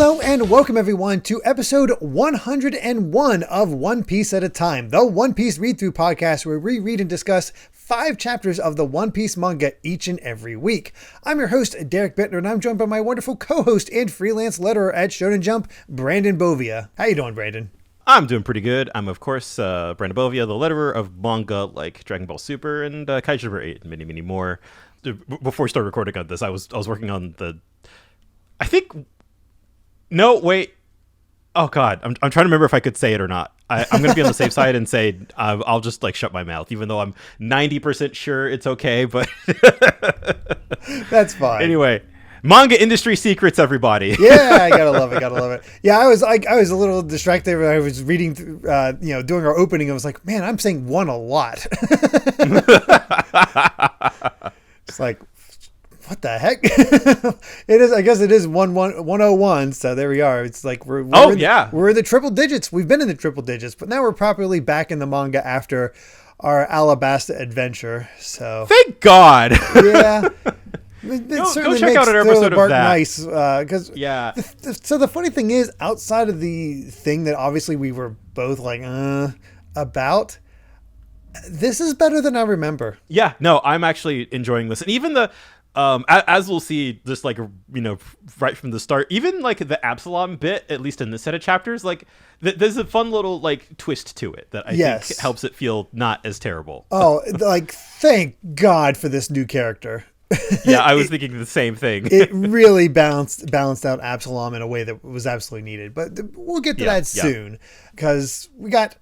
Hello and welcome everyone to episode 101 of One Piece at a Time, the One Piece read-through podcast where we read and discuss 5 chapters of the One Piece manga each and every week. I'm your host, Derek Bittner, and I'm joined by my wonderful co-host and freelance letterer at Shonen Jump, Brandon Bovia. How you doing, Brandon? I'm doing pretty good. I'm, of course, Brandon Bovia, the letterer of manga like Dragon Ball Super and Kaiju Number 8 and many, many more. Before we started recording on this, I was working on the... I think... No, wait. Oh, God. I'm trying to remember if I could say it or not. I'm going to be on the safe side and say I'll just like shut my mouth, even though I'm 90% sure it's okay. But that's fine. Anyway, manga industry secrets, everybody. Yeah, I gotta love it. Yeah, I was a little distracted when I was reading, doing our opening. I was like, man, I'm saying one a lot. It's like, what the heck? It is. I guess it is 101. So there we are. It's like we're in the triple digits. We've been in the triple digits, but now we're properly back in the manga after our Alabasta adventure. So thank God. Yeah. Go check out an episode of that. Nice, because So the funny thing is, outside of the thing that obviously we were both like about, this is better than I remember. Yeah, no, I'm actually enjoying this, and even the as we'll see, just like right from the start, even like the Absalom bit, at least in this set of chapters, like there's a fun little like twist to it that I think helps it feel not as terrible. Oh, like thank God for this new character. Yeah, I was thinking the same thing. It really balanced out Absalom in a way that was absolutely needed. But we'll get to that soon, because we got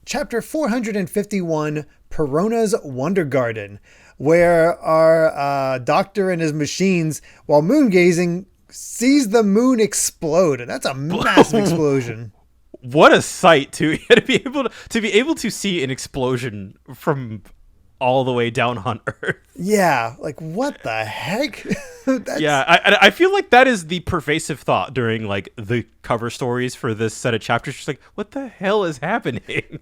chapter 451, Perona's Wonder Garden, where our doctor and his machines, while moon gazing, sees the moon explode, and that's a massive explosion. What a sight to be able to see an explosion from all the way down on Earth. Yeah, like what the heck? Yeah, I feel like that is the pervasive thought during like the cover stories for this set of chapters. Just like, what the hell is happening?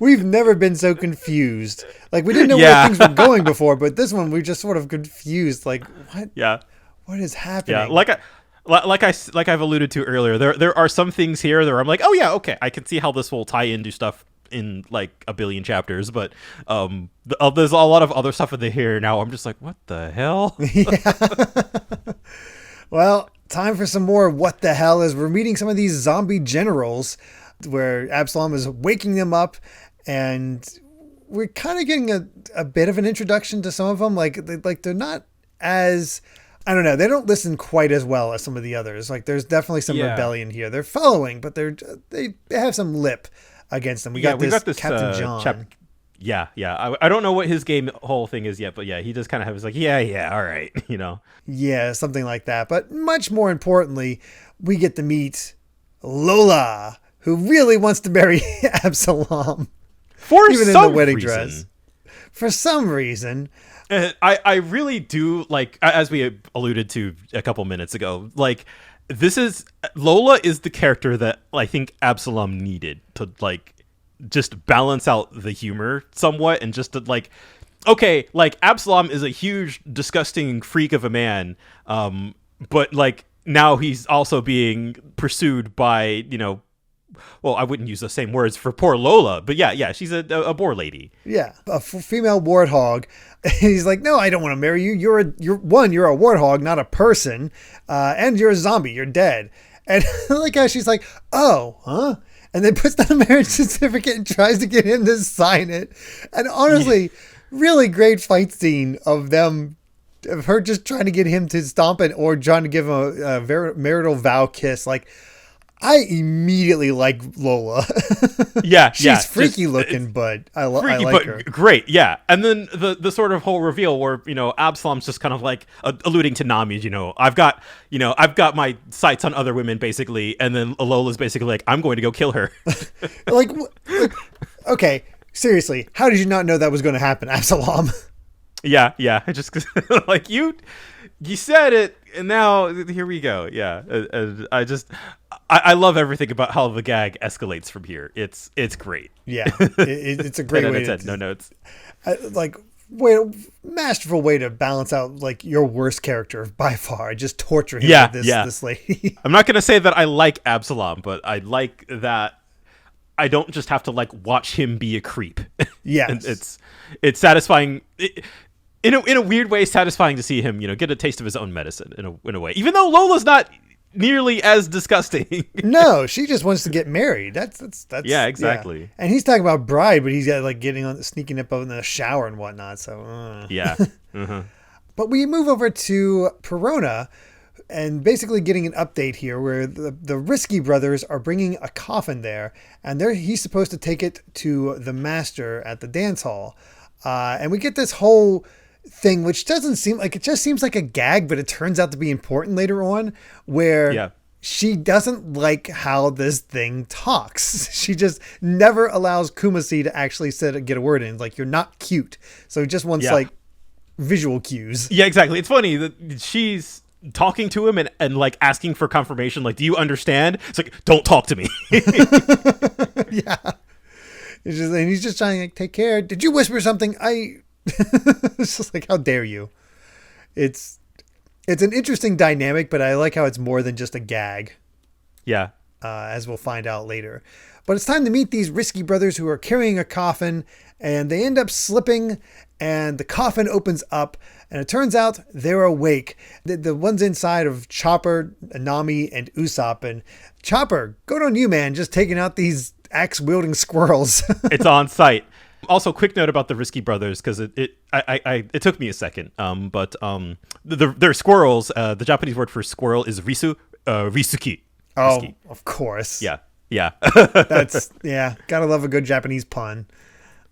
We've never been so confused. Like we didn't know where things were going before, but this one we just sort of confused. Like what? Yeah, what is happening? Yeah, like I've alluded to earlier, there are some things here that I'm like, oh yeah, okay, I can see how this will tie into stuff in like a billion chapters, but there's a lot of other stuff in here now. I'm just like, what the hell? Yeah. Well, time for some more what the hell, as we're meeting some of these zombie generals where Absalom is waking them up, and we're kind of getting a bit of an introduction to some of them. Like they're not as, I don't know, they don't listen quite as well as some of the others. Like there's definitely some rebellion here. They're following, but they have some lip against them. We got this Captain John. I don't know what his whole thing is yet, but yeah, he just kind of has like, all right, Yeah, something like that. But much more importantly, we get to meet Lola, who really wants to marry Absalom. Even in the wedding dress. For some reason. I really do, like, as we alluded to a couple minutes ago, like, Lola is the character that I think Absalom needed to like just balance out the humor somewhat, and just to like, okay, like Absalom is a huge disgusting freak of a man, but like now he's also being pursued by well, I wouldn't use the same words for poor Lola, but yeah, she's a boar lady. Yeah, a female warthog. He's like, no, I don't want to marry you. You're a warthog, not a person, and you're a zombie. You're dead. And like how she's like, oh, huh? And then puts down a marriage certificate and tries to get him to sign it. And honestly, really great fight scene of her just trying to get him to stomp it, or trying to give him a marital vow kiss. Like, I immediately like Lola. She's freaky looking, but I like her. Great, yeah. And then the sort of whole reveal where Absalom's just kind of like alluding to Nami. I've got my sights on other women basically, and then Lola's basically like, I'm going to go kill her. like, okay, seriously, how did you not know that was going to happen, Absalom? Yeah. I just like you said it, and now here we go. Yeah, I love everything about how the gag escalates from here. It's great. Yeah, it's a great way. No notes. Like masterful way to balance out like your worst character by far. Just torture him Yeah, with yeah. this lady. I'm not gonna say that I like Absalom, but I like that I don't just have to like watch him be a creep. Yes. And it's satisfying. In a weird way, satisfying to see him, get a taste of his own medicine in a way. Even though Lola's not nearly as disgusting. No, she just wants to get married. That's Yeah, exactly. Yeah. And he's talking about bride, but he's got like sneaking up in the shower and whatnot. So Yeah. Uh-huh. But we move over to Perona and basically getting an update here where the Risky brothers are bringing a coffin there, and he's supposed to take it to the master at the dance hall. And we get this whole thing, which doesn't seem like, it just seems like a gag, but it turns out to be important later on, where she doesn't like how this thing talks. She just never allows Kumasi to actually get a word in. Like, you're not cute. So just wants like visual cues. Yeah, exactly. It's funny that she's talking to him and like asking for confirmation. Like, do you understand? It's like, don't talk to me. Yeah. And he's just trying to like, take care. Did you whisper something? It's just like, how dare you? It's an interesting dynamic, but I like how it's more than just a gag. Yeah. As we'll find out later. But it's time to meet these Risky brothers who are carrying a coffin, and they end up slipping, and the coffin opens up, and it turns out they're awake. The ones inside of Chopper, Nami, and Usopp. And Chopper, good on you, man, just taking out these axe-wielding squirrels. It's on site. Also, quick note about the Risky brothers, because it took me a second. But they're squirrels. The Japanese word for squirrel is risuki. Oh, Risky. of course. Yeah. Yeah. Gotta love a good Japanese pun.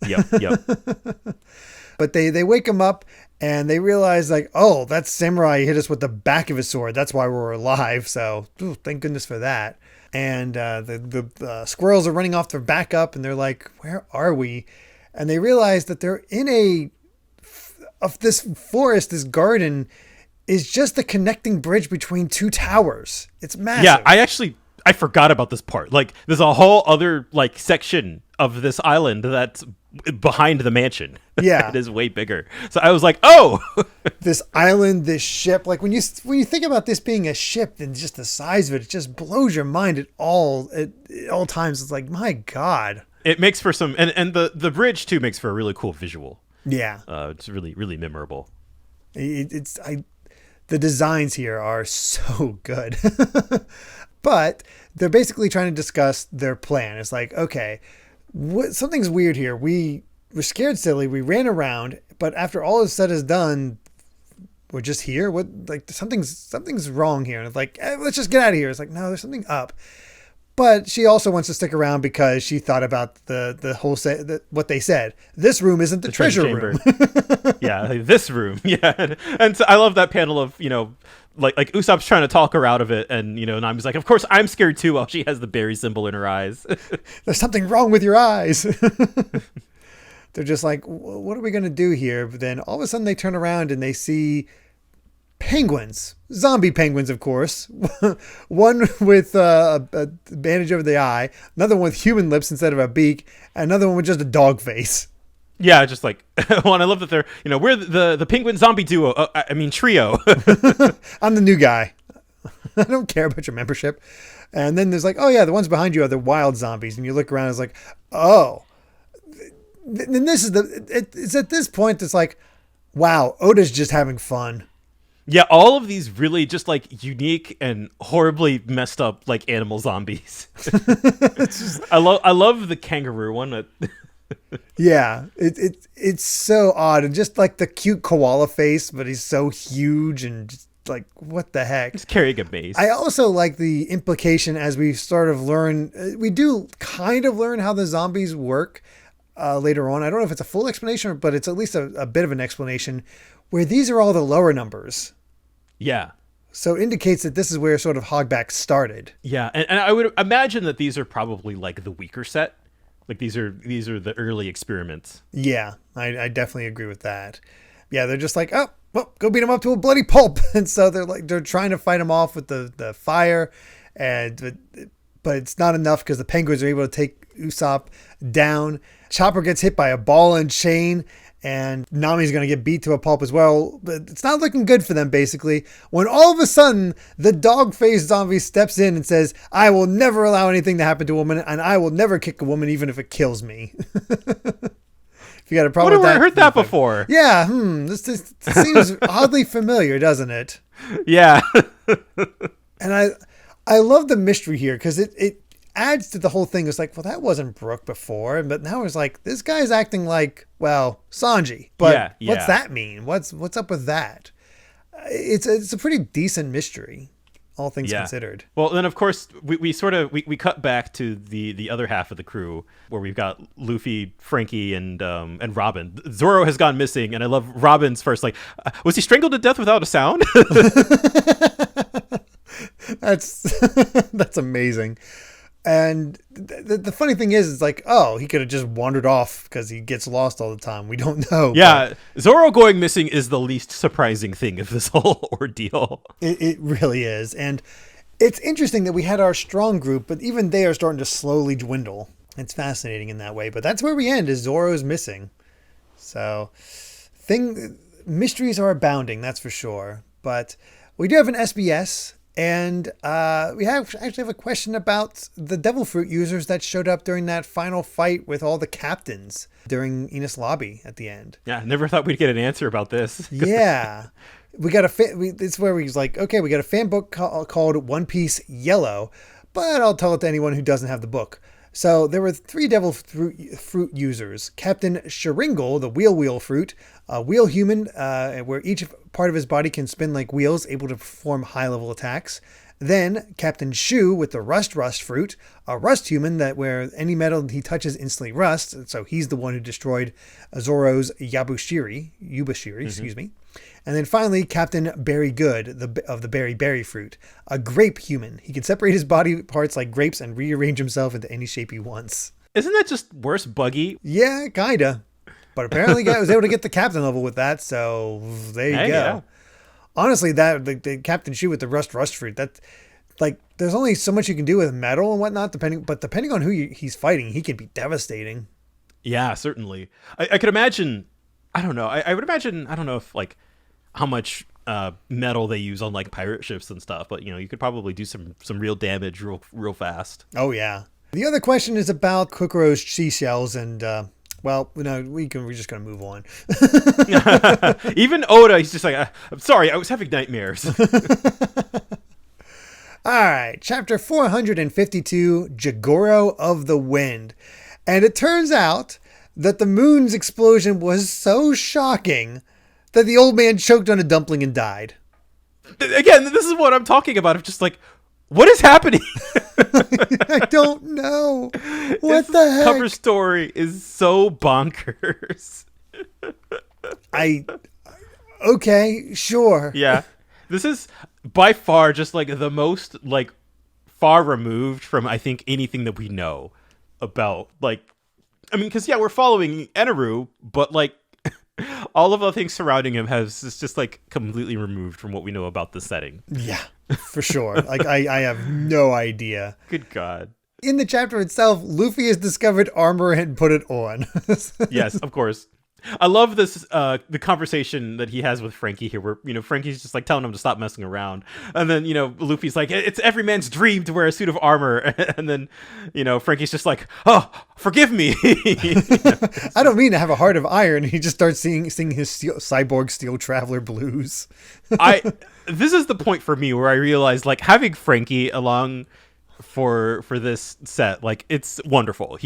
Yep. But they wake him up and they realize like, oh, that samurai hit us with the back of his sword. That's why we're alive. So thank goodness for that. And the squirrels are running off to back up, and they're like, where are we? And they realize that they're in this forest, this garden is just the connecting bridge between two towers. It's massive. Yeah, I forgot about this part. Like, there's a whole other like section of this island that's behind the mansion. Yeah. It is way bigger. So I was like, oh, this island, this ship. Like when you think about this being a ship and just the size of it, it just blows your mind at all times. It's like, my God. It makes for some, and the bridge too makes for a really cool visual. Yeah. It's really, really memorable. The designs here are so good. But they're basically trying to discuss their plan. It's like, okay, something's weird here. We were scared silly. We ran around, but after all is said is done, we're just here. What, like, something's wrong here. And it's like, let's just get out of here. It's like, no, there's something up. But she also wants to stick around because she thought about the whole what they said. This room isn't the treasure room. Yeah, like this room. Yeah, and so I love that panel of like Usopp's trying to talk her out of it, and Nami's like, of course I'm scared too, while she has the berry symbol in her eyes. There's something wrong with your eyes. They're just like, what are we gonna do here? But then all of a sudden they turn around and they see penguins, zombie penguins, of course. One with a bandage over the eye, another one with human lips instead of a beak, and another one with just a dog face. Yeah, just like, well, and I love that they're, we're the penguin zombie duo. Trio. I'm the new guy. I don't care about your membership. And then there's like, oh yeah, the ones behind you are the wild zombies. And you look around, it's like, oh. And this is it's at this point, it's like, wow, Oda's just having fun. Yeah, all of these really just like unique and horribly messed up like animal zombies. I love the kangaroo one. Yeah, it's so odd, and just like the cute koala face, but he's so huge and just like, what the heck? He's carrying a mace. I also like the implication as we sort of learn. We do kind of learn how the zombies work later on. I don't know if it's a full explanation, but it's at least a bit of an explanation where these are all the lower numbers. Yeah. So it indicates that this is where sort of Hogback started. Yeah, and I would imagine that these are probably like the weaker set. Like these are the early experiments. Yeah, I definitely agree with that. Yeah, they're just like, oh, well, go beat them up to a bloody pulp. And so they're trying to fight them off with the fire, but it's not enough because the penguins are able to take Usopp down. Chopper gets hit by a ball and chain, and Nami's going to get beat to a pulp as well. But it's not looking good for them, basically, when all of a sudden the dog-faced zombie steps in and says, "I will never allow anything to happen to a woman, and I will never kick a woman even if it kills me." If you got a problem with that. I heard that before. Yeah, this seems oddly familiar, doesn't it? Yeah. And I love the mystery here because it adds to the whole thing. It's like, well, that wasn't Brook before, but now it's like this guy's acting like, well, Sanji. But what's that mean? What's up with that? It's a pretty decent mystery, all things considered. Well, then of course we cut back to the other half of the crew where we've got Luffy, Frankie, and Robin. Zoro has gone missing, and I love Robin's first was he strangled to death without a sound? That's amazing. And the funny thing is, it's like, oh, he could have just wandered off because he gets lost all the time. We don't know. Yeah, Zoro going missing is the least surprising thing of this whole ordeal. It really is. And it's interesting that we had our strong group, but even they are starting to slowly dwindle. It's fascinating in that way. But that's where we end, is Zoro's missing. So mysteries are abounding, that's for sure. But we do have an SBS. And we actually have a question about the devil fruit users that showed up during that final fight with all the captains during Enos Lobby at the end. Yeah, never thought we'd get an answer about this. Yeah. We got it's where he's like, okay, we got a fan book called One Piece Yellow, but I'll tell it to anyone who doesn't have the book. So there were 3 devil fruit users. Captain Sharingle, the wheel fruit, a wheel human, where each part of his body can spin like wheels, able to perform high-level attacks. Then Captain Shu with the rust fruit, a rust human that where any metal he touches instantly rusts. So he's the one who destroyed Zoro's Yubashiri, excuse me. And then finally, Captain Berry Good of the berry fruit, a grape human. He can separate his body parts like grapes and rearrange himself into any shape he wants. Isn't that just worse Buggy? Yeah, kinda. But apparently, I was able to get the captain level with that, so there you go. Yeah. Honestly, the Captain Shu with the rust fruit, that there's only so much you can do with metal and whatnot, depending on who he's fighting, he can be devastating. Yeah, certainly. I could imagine. I don't know. I would imagine. I don't know if how much metal they use on pirate ships and stuff, but you could probably do some real damage real fast. Oh yeah. The other question is about Kokoro's seashells, and well, no, we're just gonna move on. Even Oda, he's just like, I'm sorry, I was having nightmares. All right, chapter 452, Jagoro of the Wind, and it turns out that the moon's explosion was so shocking that the old man choked on a dumpling and died. Again, this is what I'm talking about. I'm just like, what is happening? I don't know. What the heck? Cover story is so bonkers. Okay, sure. Yeah. This is by far just the most far removed from I think anything that we know about because we're following Eneru, but all of the things surrounding him is just completely removed from what we know about the setting. Yeah, for sure. I have no idea. Good God. In the chapter itself, Luffy has discovered armor and put it on. Yes, of course. I love this, the conversation that he has with Frankie here, where, Frankie's just telling him to stop messing around. And then, Luffy's like, it's every man's dream to wear a suit of armor. And then, Frankie's just like, oh, forgive me. I don't mean to have a heart of iron. He just starts singing his cyborg steel traveler blues. This is the point for me where I realized, having Frankie along for this set, it's wonderful.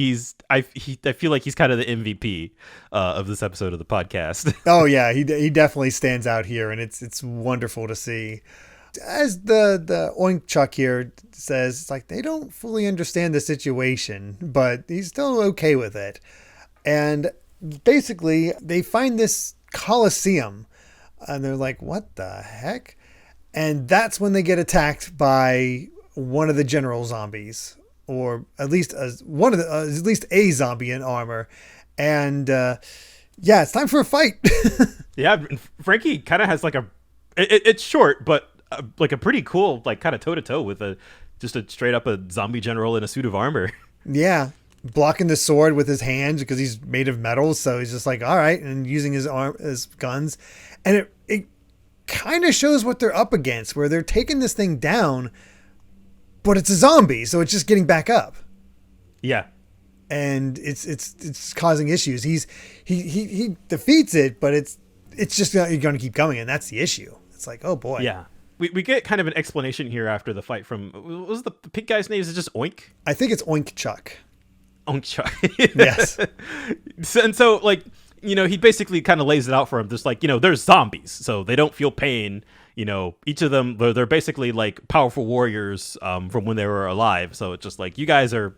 I feel like he's kind of the MVP of this episode of the podcast. Oh yeah, he definitely stands out here, and it's wonderful to see. As the Oink Chuck here says, it's they don't fully understand the situation, but he's still okay with it. And basically, they find this Colosseum, and they're like, "What the heck?" And that's when they get attacked by one of the general zombies, or at least at least a zombie in armor. And it's time for a fight. Yeah, Frankie kind of has it's short, but a pretty cool kind of toe to toe with just a straight up a zombie general in a suit of armor. Yeah, blocking the sword with his hands because he's made of metal. So he's just like, all right, and using his arm as guns. And it kind of shows what they're up against, where they're taking this thing down, but it's a zombie, so it's just getting back up. Yeah. And it's causing issues. He defeats it, but it's just going to keep coming, and that's the issue. It's like, oh boy. Yeah. We get kind of an explanation here after the fight from, what was the pig guy's name? Is it just Oink? I think it's Oink Chuck. Oink Chuck. Yes. So like, he basically kind of lays it out for him. Just like, there's zombies, so they don't feel pain. Each of them, they're basically like powerful warriors from when they were alive. So it's just like, you guys are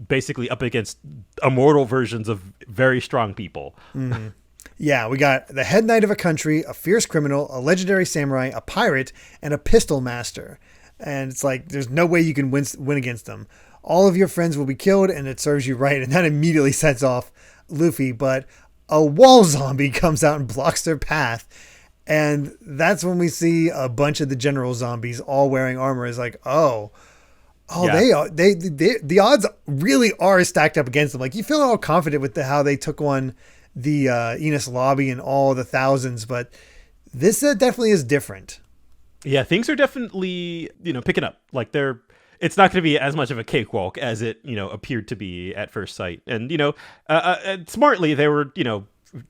basically up against immortal versions of very strong people. Mm-hmm. Yeah, we got the head knight of a country, a fierce criminal, a legendary samurai, a pirate, and a pistol master. And it's like, there's no way you can win against them. All of your friends will be killed, and it serves you right. And that immediately sets off Luffy. But a wall zombie comes out and blocks their path. And that's when we see a bunch of the general zombies all wearing armor. It's like, yeah. The odds really are stacked up against them. Like, you feel all confident with how they took on the Enos lobby and all the thousands, but this definitely is different. Yeah, things are definitely, picking up. Like, it's not going to be as much of a cakewalk as it, appeared to be at first sight. And, smartly, they were,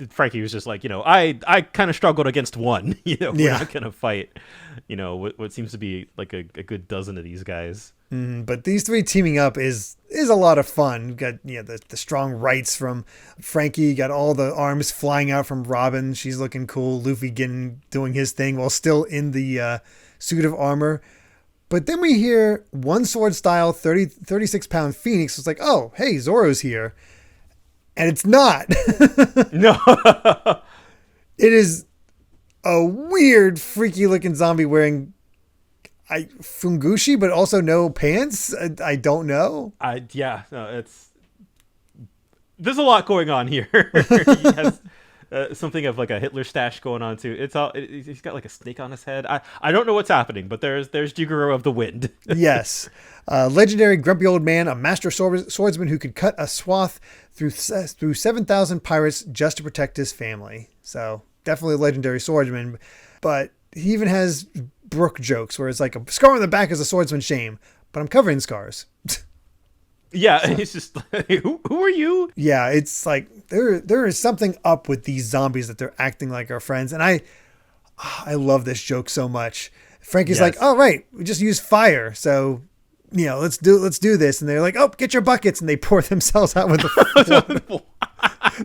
Frankie was just like, I kind of struggled against one. We're not going to fight, what seems to be like a good dozen of these guys. But these three teaming up is a lot of fun. You got the strong rights from Frankie. You got all the arms flying out from Robin. She's looking cool. Luffy doing his thing while still in the suit of armor. But then we hear one sword style 36-pound Phoenix. It's like, oh, hey, Zoro's here. And it's not. No. It is a weird, freaky looking zombie wearing fungushi, but also no pants. I don't know. There's a lot going on here. He has something of like a Hitler stash going on too. He's got like a snake on his head. I don't know what's happening, but there's Jigoro of the Wind. Yes. Legendary grumpy old man, a master swordsman who could cut a swath through 7,000 pirates just to protect his family. So definitely a legendary swordsman, but he even has Brook jokes where it's like, a scar on the back is a swordsman's shame, but I'm covered in scars. Yeah, so, it's just like, who are you? Yeah, it's like there is something up with these zombies that they're acting like our friends, and I love this joke so much. Frankie's like, "Oh right, we just use fire, so let's do this," and they're like, "Oh, get your buckets," and they pour themselves out with the.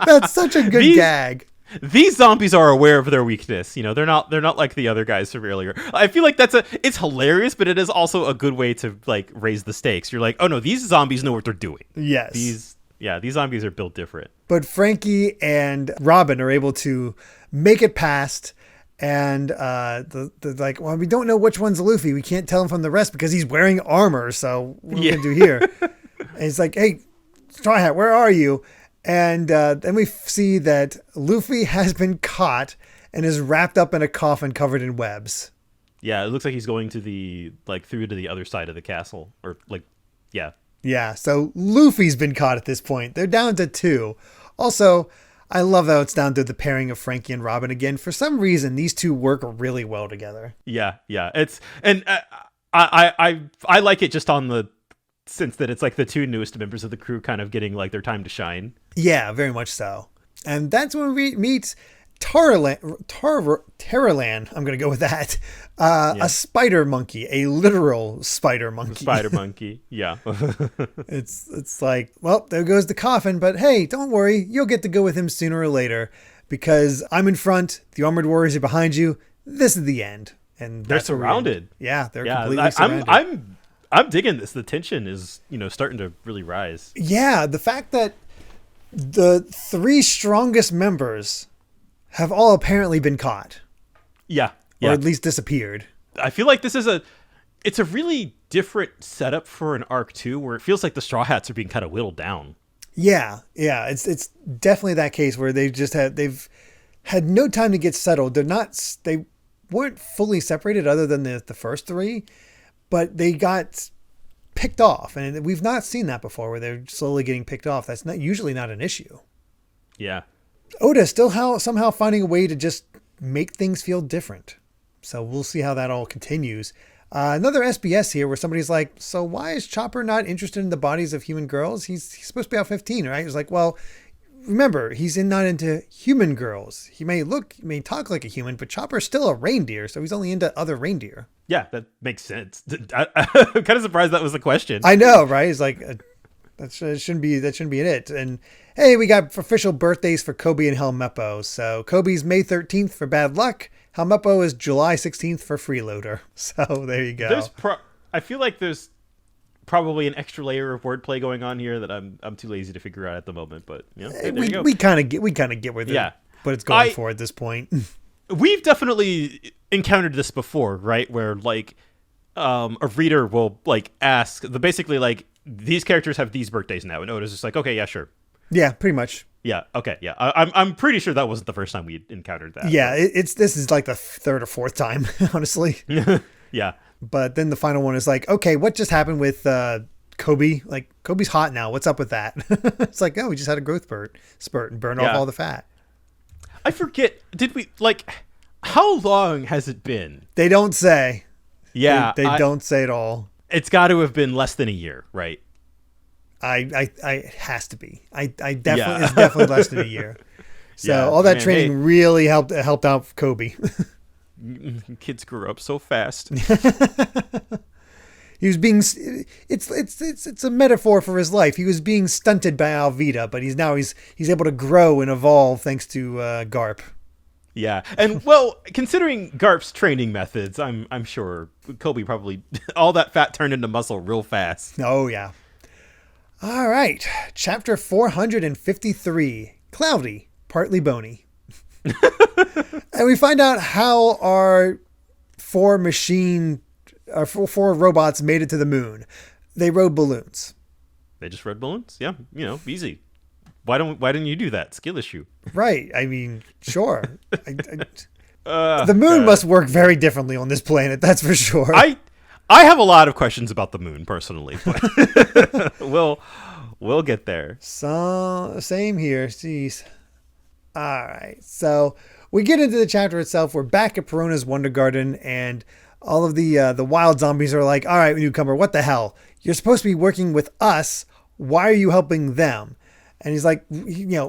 That's such a good gag. These zombies are aware of their weakness. They're not like the other guys from earlier. I feel like it's hilarious, but it is also a good way to like raise the stakes. You're like, oh no, these zombies know what they're doing. Yes. These zombies are built different. But Frankie and Robin are able to make it past, and the like, well, we don't know which one's Luffy. We can't tell him from the rest because he's wearing armor. So what are we gonna do here? And he's like, hey, Straw Hat, where are you? And then we see that Luffy has been caught and is wrapped up in a coffin covered in webs. Yeah, it looks like he's going through to the other side of the castle. Or like, yeah. Yeah, so Luffy's been caught at this point. They're down to 2. Also, I love how it's down to the pairing of Frankie and Robin again. For some reason, these two work really well together. Yeah. I like it just on the sense that it's like the 2 newest members of the crew kind of getting like their time to shine. Yeah, very much so. And that's when we meet Taralan. I'm going to go with that. A spider monkey, a literal spider monkey. Spider monkey, yeah. It's like, well, there goes the coffin, but hey, don't worry. You'll get to go with him sooner or later because I'm in front. The armored warriors are behind you. This is the end. And they're surrounded. Yeah, they're completely surrounded. I'm digging this. The tension is, starting to really rise. Yeah, the fact that the 3 strongest members have all apparently been caught. Yeah. Or at least disappeared. I feel like it's a really different setup for an arc too, where it feels like the Straw Hats are being kind of whittled down. Yeah. It's definitely that case where they've had no time to get settled. They weren't fully separated other than the first 3. But they got picked off. And we've not seen that before where they're slowly getting picked off. That's usually not an issue. Yeah. Oda still somehow finding a way to just make things feel different. So we'll see how that all continues. Another SBS here where somebody's like, so why is Chopper not interested in the bodies of human girls? He's supposed to be out 15, right? He's like, well, remember, he's not into human girls. He may talk like a human, but Chopper's still a reindeer, so he's only into other reindeer. Yeah, that makes sense. I'm kind of surprised that was the question. I know, right? He's like, that shouldn't be it. And hey, we got official birthdays for Kobe and Helmeppo. So Kobe's May 13th for bad luck. Helmeppo is July 16th for freeloader. So there you go. I feel like there's probably an extra layer of wordplay going on here that I'm too lazy to figure out at the moment. But you know, there you go. We kind of get what it's going for at this point. We've definitely encountered this before, right? Where like a reader will like ask basically like these characters have these birthdays now, and Oda's just like, okay, yeah, sure. Yeah, pretty much. Yeah. Okay. Yeah. I'm pretty sure that wasn't the first time we encountered that. Yeah. This is like the third or fourth time, honestly. Yeah. But then the final one is like, okay, what just happened with Kobe? Like Kobe's hot now. What's up with that? It's like, oh, we just had a growth spurt and burned off all the fat. I forget. Did we like? How long has it been? They don't say. Yeah. They don't say at all. It's got to have been less than a year, right? It has to be. It's definitely less than a year. So all that training really helped out Kobe. Kids grew up so fast. He was being. It's a metaphor for his life. He was being stunted by Alvida, but he's able to grow and evolve thanks to Garp. Yeah, and well, considering Garp's training methods, I'm sure Kobe probably all that fat turned into muscle real fast. Oh yeah. All right, chapter 453, Cloudy, Partly Bony. And we find out how our four robots made it to the moon. They rode balloons. They just rode balloons? Yeah, easy. Why didn't you do that? Skill issue. Right. I mean, sure. The moon must work very differently on this planet, that's for sure. I have a lot of questions about the moon personally, but we'll get there. So same here. Jeez. All right. So we get into the chapter itself. We're back at Perona's Wonder Garden, and all of the wild zombies are like, "All right, newcomer, what the hell? You're supposed to be working with us. Why are you helping them?" And he's like,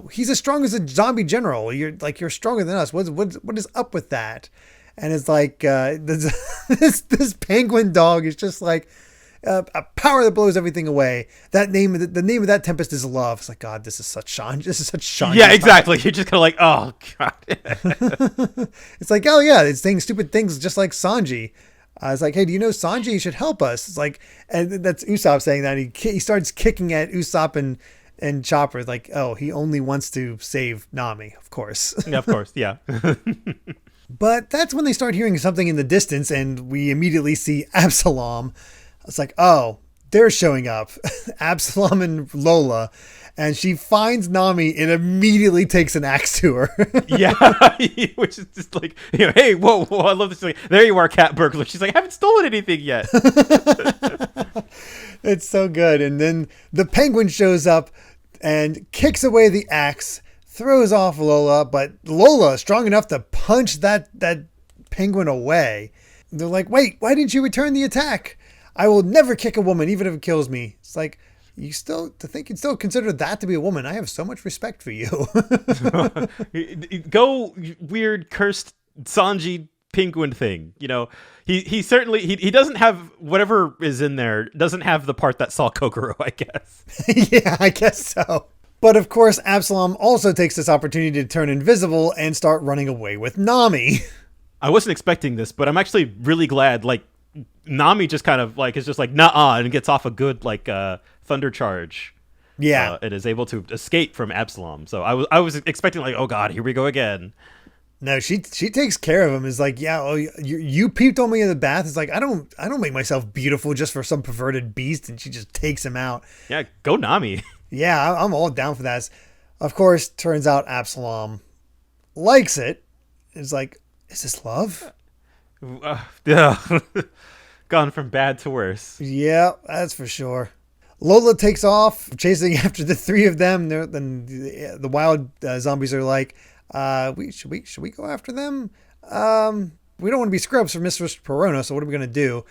he's as strong as a zombie general. You're stronger than us. What is up with that? And it's like this penguin dog is just like a power that blows everything away. The name of that tempest is love. It's like, God, this is such Sean. Yeah, exactly. You're just kind of like, oh God. It's like, oh yeah, it's saying stupid things just like Sanji. It's like, hey, do you know Sanji should help us? It's like, and that's Usopp saying that. He starts kicking at Usopp and Chopper, like, oh, he only wants to save Nami, of course. Yeah, of course, yeah. But that's when they start hearing something in the distance, and we immediately see Absalom. It's like, oh, they're showing up. Absalom and Lola. And she finds Nami and immediately takes an axe to her. Yeah, which is just like, hey, whoa, I love this. Like, there you are, cat burglar. She's like, I haven't stolen anything yet. It's so good. And then the penguin shows up and kicks away the axe, throws off Lola, but Lola is strong enough to punch that penguin away. They're like, wait, why didn't you return the attack? I will never kick a woman, even if it kills me. It's like, you'd still consider that to be a woman. I have so much respect for you. Go weird cursed Sanji penguin thing. He certainly he doesn't have whatever is in there, doesn't have the part that saw Kokoro, I guess. Yeah, I guess so. But of course, Absalom also takes this opportunity to turn invisible and start running away with Nami. I wasn't expecting this, but I'm actually really glad. Like, Nami just kind of like is just like nah, and gets off a good like thunder charge. Yeah, and is able to escape from Absalom. So I was expecting like, oh God, here we go again. No, she takes care of him. Is like, yeah, oh, you peeped on me in the bath. It's like, I don't make myself beautiful just for some perverted beast. And she just takes him out. Yeah, go Nami. Yeah, I'm all down for that. Of course, turns out Absalom likes it. It's like, is this love? Yeah. gone from bad to worse. Yeah, that's for sure. Lola takes off, chasing after the three of them. Then the wild zombies are like, should we go after them? We don't want to be scrubs for Mistress Perona, so what are we gonna do?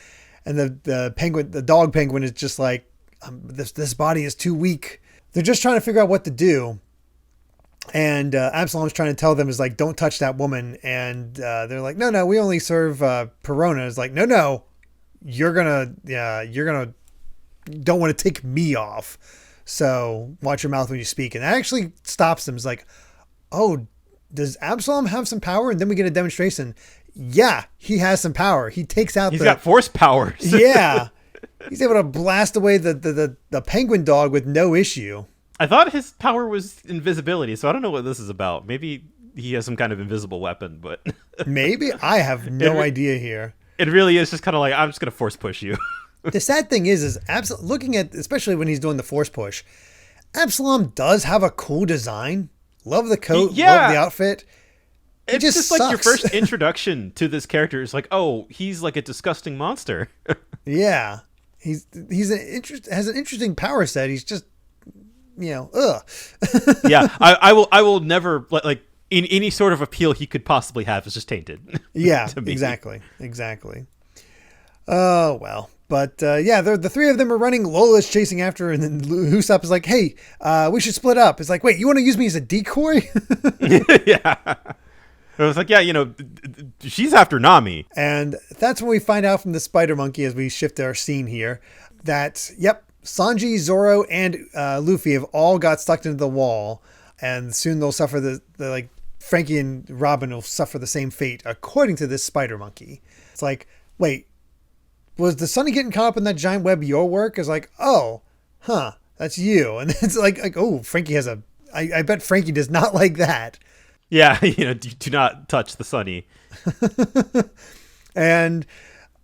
And the dog penguin is just like, this body is too weak. They're just trying to figure out what to do. And Absalom's trying to tell them, is like, don't touch that woman. And they're like, no, we only serve Perona. It's like, no, you're gonna don't want to take me off. So watch your mouth when you speak. And that actually stops them. It's like, oh, does Absalom have some power? And then we get a demonstration. Yeah, he has some power. He takes out He's got force powers. Yeah. He's able to blast away the penguin dog with no issue. I thought his power was invisibility, so I don't know what this is about. Maybe he has some kind of invisible weapon, but maybe. I have no idea here. It really is just kind of like, I'm just going to force push you. The sad thing is looking at, especially when he's doing the force push, Absalom does have a cool design. Love the coat, love the outfit. It's just like your first introduction to this character is like, oh, he's like a disgusting monster. Yeah. Has an interesting power set. He's just, ugh. Yeah, I will never, like, in any sort of appeal he could possibly have is just tainted. Yeah, exactly. Oh, well. But, the three of them are running. Lola's chasing after her, and then Usopp is like, hey, we should split up. It's like, wait, you want to use me as a decoy? Yeah. It was like, yeah, she's after Nami. And that's when we find out from the spider monkey, as we shift our scene here, that, yep, Sanji, Zoro, and Luffy have all got stuck into the wall. And soon they'll suffer the Frankie and Robin will suffer the same fate, according to this spider monkey. It's like, wait, was the Sunny getting caught up in that giant web your work? Is like, oh, that's you. And it's like, oh, Frankie has I bet Frankie does not like that. Yeah, do not touch the Sunny. And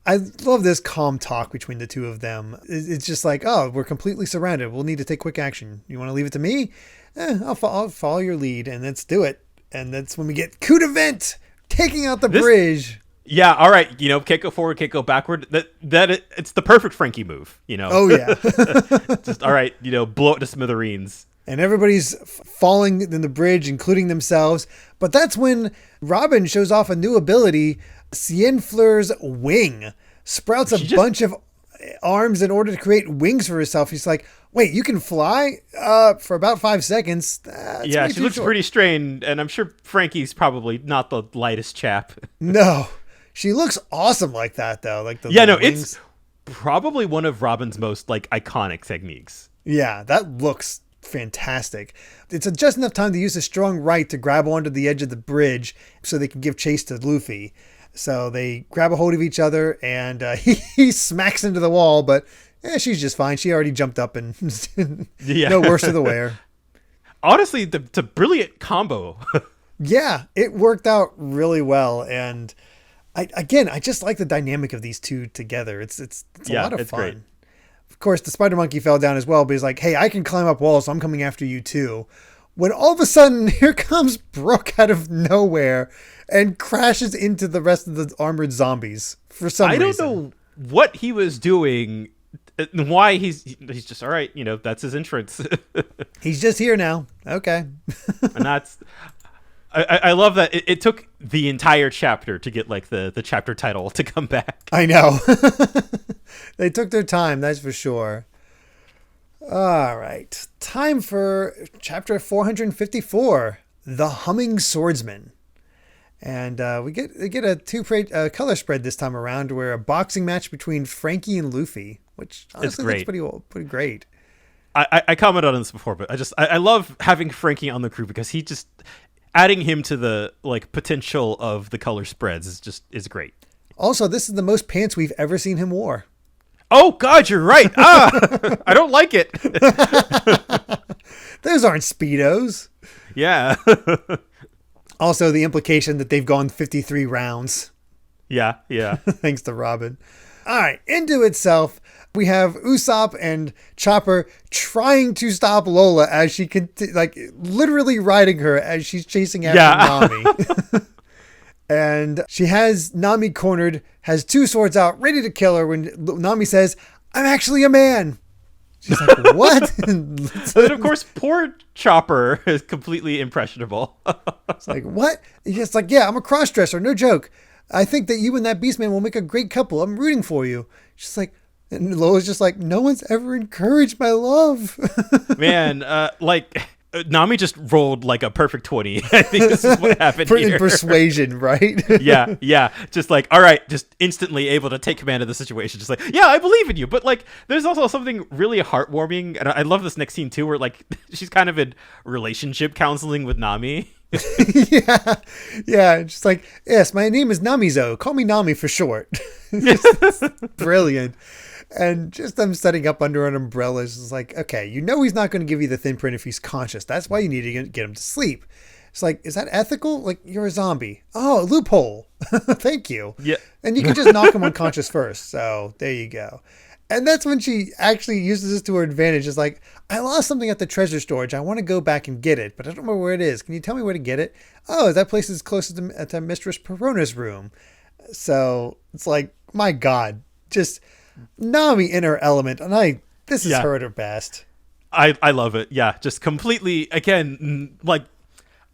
I love this calm talk between the two of them. It's just like, oh, we're completely surrounded. We'll need to take quick action. You want to leave it to me? I'll follow your lead, and let's do it. And that's when we get coup d'event, taking out the bridge. Yeah, all right. Can't go forward, can't go backward. It's the perfect Frankie move. Oh yeah. Just all right. Blow it to smithereens. And everybody's falling in the bridge, including themselves. But that's when Robin shows off a new ability, Cienfleur's wing. Sprouts a bunch of arms in order to create wings for herself. He's like, wait, you can fly for about 5 seconds? Yeah, she looks pretty strained, and I'm sure Frankie's probably not the lightest chap. No, she looks awesome like that, though. Like the wings. It's probably one of Robin's most iconic techniques. Yeah, that looks fantastic. It's just enough time to use a strong right to grab onto the edge of the bridge so they can give chase to Luffy. So they grab a hold of each other, and he smacks into the wall, but she's just fine. She already jumped up and no worse to the wear. Honestly, it's a brilliant combo. Yeah, it worked out really well, and I just like the dynamic of these two together. It's a lot of fun. Great. Of course, the spider monkey fell down as well, but he's like, hey, I can climb up walls, so I'm coming after you too. When all of a sudden, here comes Brook out of nowhere and crashes into the rest of the armored zombies for some reason. I don't know what he was doing, why he's just, all right, that's his entrance. He's just here now. Okay. And that's... I love that it took the entire chapter to get the chapter title to come back. I know. They took their time, that's for sure. All right. Time for chapter 454, The Humming Swordsman. And we get a color spread this time around, where a boxing match between Frankie and Luffy, which honestly looks pretty great. I commented on this before, but I love having Frankie on the crew because he just... adding him to the potential of the color spreads is great. Also, this is the most pants we've ever seen him wear. Oh God, you're right. I don't like it. Those aren't Speedos. Yeah. Also, the implication that they've gone 53 rounds. Yeah. Thanks to Robin. All right, into itself. We have Usopp and Chopper trying to stop Lola as she literally riding her as she's chasing after Nami. And she has Nami cornered, has two swords out, ready to kill her when Nami says, "I'm actually a man." She's like, "What?" And then, of course, poor Chopper is completely impressionable. It's like, "What?" He's like, "Yeah, I'm a cross-dresser, no joke. I think that you and that Beastman will make a great couple. I'm rooting for you." She's like, and Lola's just like, "No one's ever encouraged my love." Man, Nami just rolled like a perfect 20. I think this is what happened here. In persuasion, right? Yeah. Just like, all right, just instantly able to take command of the situation. Just like, yeah, I believe in you. But like, there's also something really heartwarming. And I love this next scene too, where like, she's kind of in relationship counseling with Nami. Yeah. Just like, "Yes, my name is Namizo. Call me Nami for short." Brilliant. And just them setting up under an umbrella is like, okay, he's not going to give you the thin print if he's conscious. That's why you need to get him to sleep. It's like, is that ethical? Like, you're a zombie. Oh, loophole. Thank you. Yeah. And you can just knock him unconscious first. So there you go. And that's when she actually uses this to her advantage. It's like, "I lost something at the treasure storage. I want to go back and get it, but I don't know where it is. Can you tell me where to get it?" "Oh, that place is closest to Mistress Perona's room." So it's like, my God, just Nami in her element. And this is her at her best. I love it. Yeah. Just completely, again, like,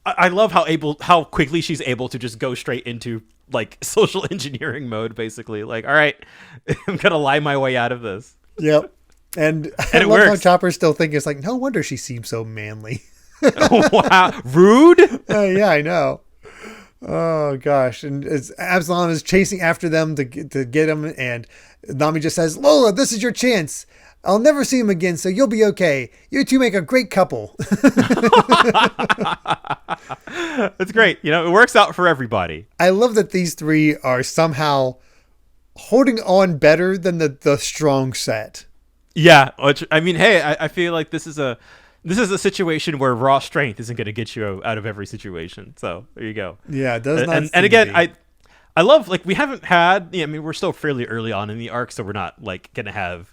I love how quickly she's able to just go straight into like social engineering mode, basically. Like, all right, I'm going to lie my way out of this. Yep. And I love how Chopper's still thinking, it's like, no wonder she seems so manly. Wow. Rude. Yeah, I know. Oh gosh. And as Absalom is chasing after them to get him, and Nami just says, "Lola, this is your chance. I'll never see him again, so you'll be okay. You two make a great couple." That's great. It works out for everybody. I love that these three are somehow holding on better than the strong set. Yeah. Which, I mean, hey, I feel like this is a situation where raw strength isn't going to get you out of every situation. So there you go. Yeah, it does not. And again, I love, like, we haven't had, I mean, we're still fairly early on in the arc, so we're not like going to have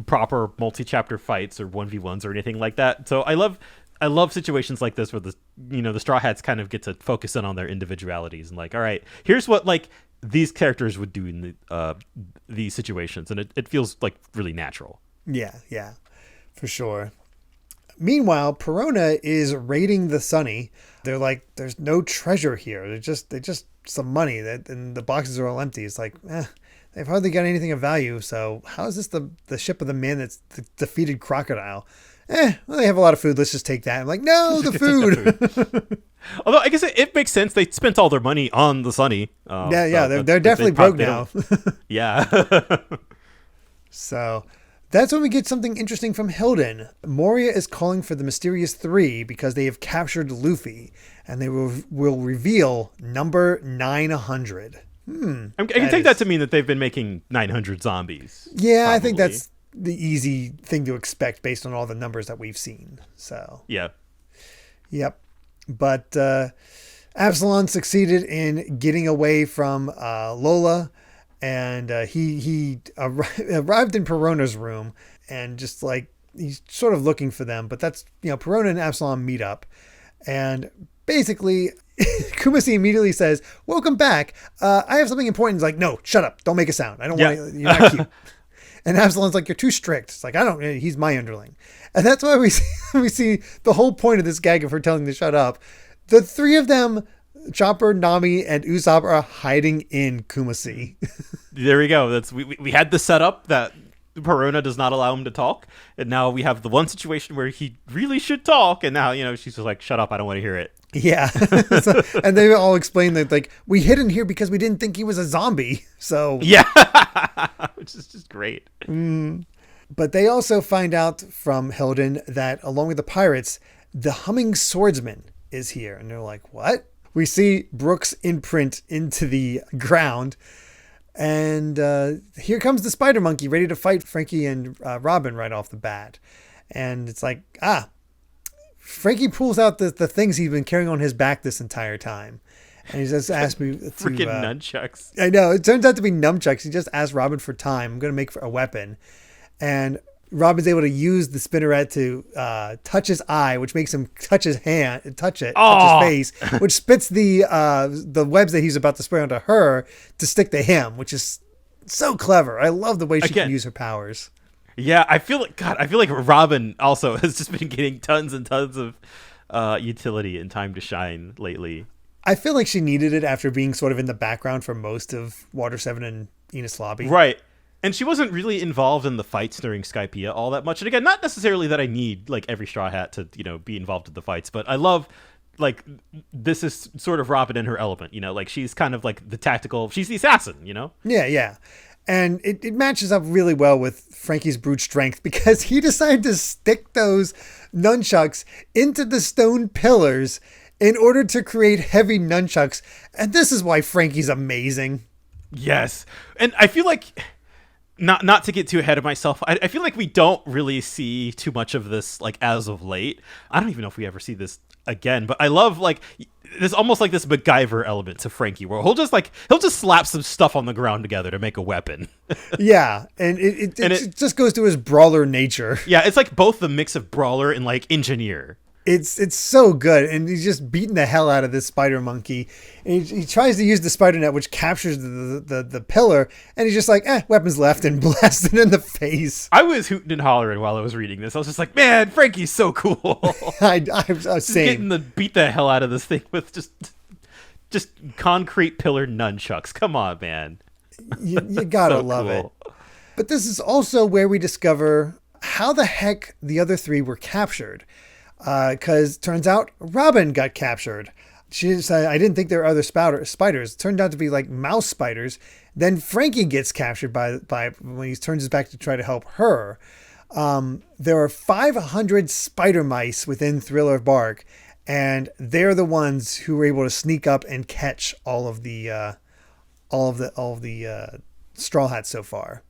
proper multi-chapter fights or 1v1s or anything like that. So I love situations like this where the Straw Hats kind of get to focus in on their individualities and like, all right, here's what like these characters would do in these situations, and it feels like really natural. Yeah, for sure. Meanwhile, Perona is raiding the Sunny. They're like, "There's no treasure here. They're just some money and the boxes are all empty." It's like, they've hardly got anything of value. So how is this the ship of the man that's the defeated crocodile? Well, they have a lot of food. Let's just take that. I'm like, no, the food. Although I guess it makes sense. They spent all their money on the Sunny. They're definitely broke now. Yeah. So that's when we get something interesting from Hilden. Moria is calling for the Mysterious Three because they have captured Luffy, and they will reveal number 900. I can take that to mean that they've been making 900 zombies. Yeah, probably. I think that's the easy thing to expect based on all the numbers that we've seen. So yeah. Yep. But Absalom succeeded in getting away from Lola. And he arrived in Perona's room, and just like he's sort of looking for them. But that's, Perona and Absalom meet up, and basically Kumasi immediately says, "Welcome back. I have something important." He's like, "No, shut up. Don't make a sound. I don't want to. You're not cute." And Absalom's like, "You're too strict." It's like, he's my underling. And that's why we see the whole point of this gag of her telling them to shut up. The three of them, Chopper, Nami, and Usopp, are hiding in Kumasi. There we go. We had the setup that Perona does not allow him to talk, and now we have the one situation where he really should talk, and now she's just like, "Shut up, I don't want to hear it." Yeah. And they all explain that, like, we hid in here because we didn't think he was a zombie. So yeah, which is just great. But they also find out from Hilden that along with the pirates, the humming swordsman is here, and they're like, "What?" We see Brook's imprint into the ground, and here comes the spider monkey ready to fight Frankie and Robin right off the bat. And it's like, Frankie pulls out the things he's been carrying on his back this entire time. And he just asked me to... Freaking nunchucks. I know. It turns out to be nunchucks. He just asked Robin for time. I'm going to make a weapon. And Robin's able to use the spinneret to touch his eye, which makes him touch his hand, touch his face, which spits the webs that he's about to spray onto her to stick to him, which is so clever. I love the way she can use her powers. Yeah, I feel like Robin also has just been getting tons and tons of utility and time to shine lately. I feel like she needed it after being sort of in the background for most of Water 7 and Enies Lobby. Right. And she wasn't really involved in the fights during Skypiea all that much. And again, not necessarily that I need like every Straw Hat to, be involved in the fights, but I love like this is sort of Robin in her element, like she's kind of like the tactical, she's the assassin, Yeah. And it matches up really well with Frankie's brute strength because he decided to stick those nunchucks into the stone pillars in order to create heavy nunchucks. And this is why Frankie's amazing. Yes. And I feel like not to get too ahead of myself, I feel like we don't really see too much of this like as of late. I don't even know if we ever see this again, but I love like there's almost like this MacGyver element to Frankie where he'll just slap some stuff on the ground together to make a weapon. Yeah, and it just goes to his brawler nature. Yeah, it's like both the mix of brawler and like engineer. It's so good, and he's just beating the hell out of this spider monkey. And he tries to use the spider net, which captures the pillar, and he's just like, weapons left, and blasted in the face. I was hooting and hollering while I was reading this. I was just like, man, Frankie's so cool. I was saying, getting beat the hell out of this thing with just concrete pillar nunchucks. Come on, man. You gotta so love cool. it. But this is also where we discover how the heck the other three were captured. Because turns out Robin got captured. She said, I didn't think there were other spiders. It turned out to be like mouse spiders. Then Frankie gets captured by when he turns his back to try to help her. There are 500 spider mice within Thriller Bark, and they're the ones who were able to sneak up and catch all of the Straw Hats so far.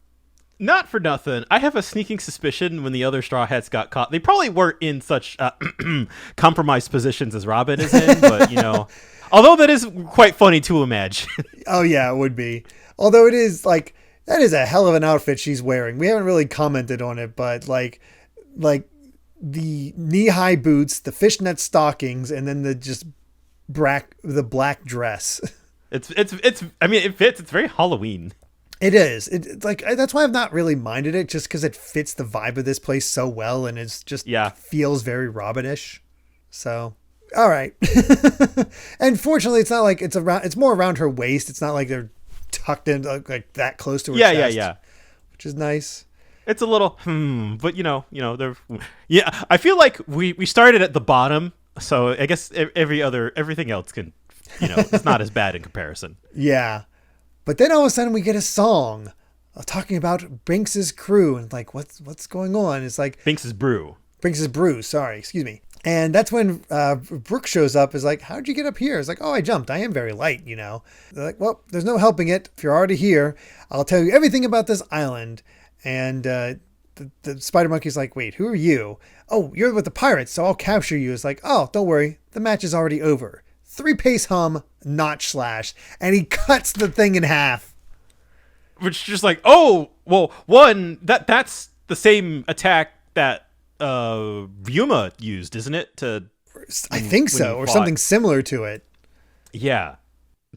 Not for nothing, I have a sneaking suspicion when the other Straw Hats got caught, they probably weren't in such compromised positions as Robin is in, but, although that is quite funny to imagine. Oh, yeah, it would be. Although it is, like, that is a hell of an outfit she's wearing. We haven't really commented on it, but, like the knee-high boots, the fishnet stockings, and then the black dress. It fits. It's very Halloween. It is. It's like that's why I've not really minded it, just because it fits the vibe of this place so well, and it's just feels very Robin-ish. So, all right. And fortunately, it's not like it's around. It's more around her waist. It's not like they're tucked in like that close to her chest. Yeah. Which is nice. It's a little but they're I feel like we started at the bottom, so I guess everything else can it's not as bad in comparison. Yeah. But then all of a sudden we get a song talking about Binks's crew and like what's going on. It's like Binks's brew. Sorry, excuse me. And that's when Brook shows up. Is like, how'd you get up here? It's like, oh, I jumped. I am very light, They're like, well, there's no helping it. If you're already here, I'll tell you everything about this island. And the spider monkey's like, wait, who are you? Oh, you're with the pirates, so I'll capture you. It's like, oh, don't worry, the match is already over. 3-pace hum, notch slash, and he cuts the thing in half. Which is just like, oh, well, one, that's the same attack that Ryuma used, isn't it? I think so, or something similar to it. Yeah.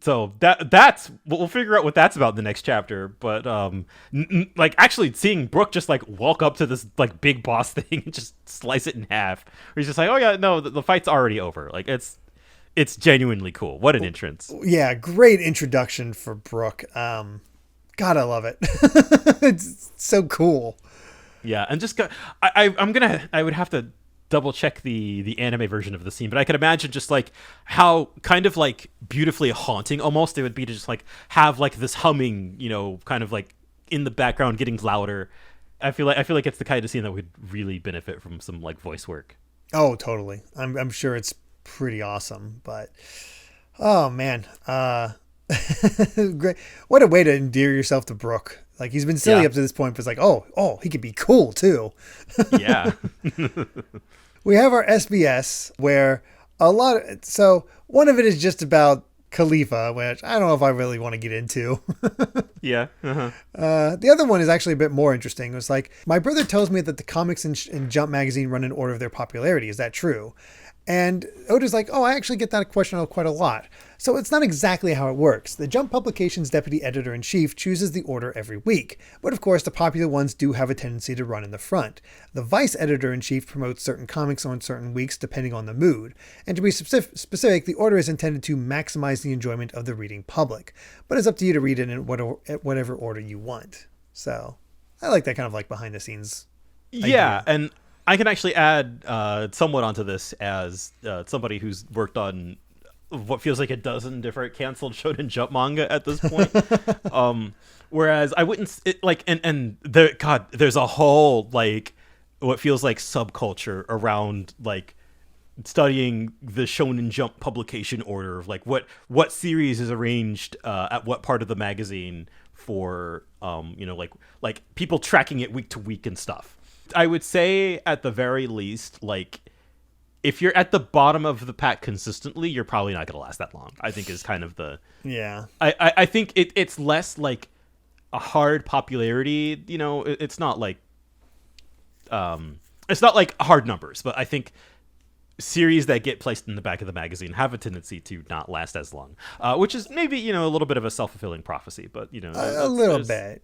So that's we'll figure out what that's about in the next chapter. But like actually seeing Brook just like walk up to this like big boss thing and just slice it in half. He's just like, oh yeah, no, the fight's already over. Like it's genuinely cool. What an entrance. Yeah, great introduction for Brook. God, I love it. It's so cool. Yeah, and just I would have to double check the anime version of the scene, but I could imagine just like how kind of like beautifully haunting almost it would be to just like have like this humming, kind of like in the background getting louder. I feel like it's the kind of scene that would really benefit from some like voice work. Oh, totally. I'm sure it's pretty awesome, but oh man, great. What a way to endear yourself to Brook. Like he's been silly up to this point, but it's like, oh, he could be cool too. Yeah. We have our SBS where so one of it is just about Khalifa, which I don't know if I really want to get into. Yeah. The other one is actually a bit more interesting. It was like, my brother tells me that the comics in Jump magazine run in order of their popularity. Is that true? And Oda's like, oh, I actually get that question quite a lot. So it's not exactly how it works. The Jump publication's deputy editor-in-chief chooses the order every week. But of course, the popular ones do have a tendency to run in the front. The vice editor-in-chief promotes certain comics on certain weeks depending on the mood. And to be specific, the order is intended to maximize the enjoyment of the reading public. But it's up to you to read it in whatever order you want. So I like that kind of like behind the scenes Yeah, idea. and I can actually add somewhat onto this as somebody who's worked on what feels like a dozen different canceled Shonen Jump manga at this point. Whereas I wouldn't and there, God, there's a whole like what feels like subculture around like studying the Shonen Jump publication order of like what series is arranged at what part of the magazine for like people tracking it week to week and stuff. I would say at the very least, like, if you're at the bottom of the pack consistently, you're probably not going to last that long, I think is kind of the... Yeah. I think it's less like a hard popularity, you know, it's not like hard numbers, but I think series that get placed in the back of the magazine have a tendency to not last as long, which is maybe, you know, a little bit of a self-fulfilling prophecy, but, you know... A little bit.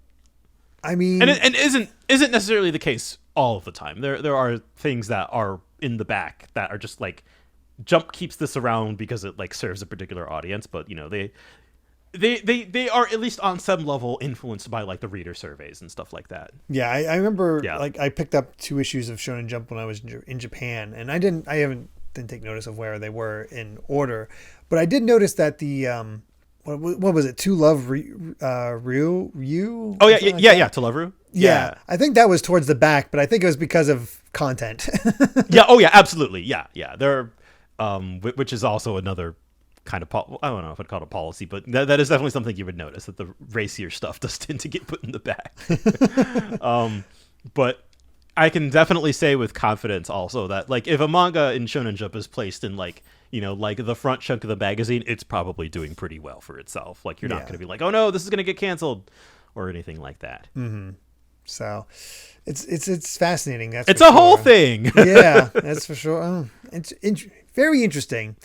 I mean... And it isn't necessarily the case all of the time. There are things that are in the back that are just like Jump keeps this around because it like serves a particular audience, but you know they are at least on some level influenced by like the reader surveys and stuff like that. Yeah, I remember like I picked up 2 issues of Shonen Jump when I was in Japan, and I didn't take notice of where they were in order, but I did notice that the what was it? To Love Ryu? Oh yeah. To Love Ryu. Yeah, I think that was towards the back, but I think it was because of content. Yeah. Oh yeah. Absolutely. Yeah. There, which is also another kind of I don't know if I'd call it a policy, but that is definitely something you would notice, that the racier stuff does tend to get put in the back. But I can definitely say with confidence also that like if a manga in Shonen Jump is placed in like, you know, like the front chunk of the magazine, it's probably doing pretty well for itself. Like you're not going to be like, oh no, this is going to get canceled or anything like that. Mm-hmm. So it's fascinating. It's a whole thing. Yeah, that's for sure. Oh, it's very interesting.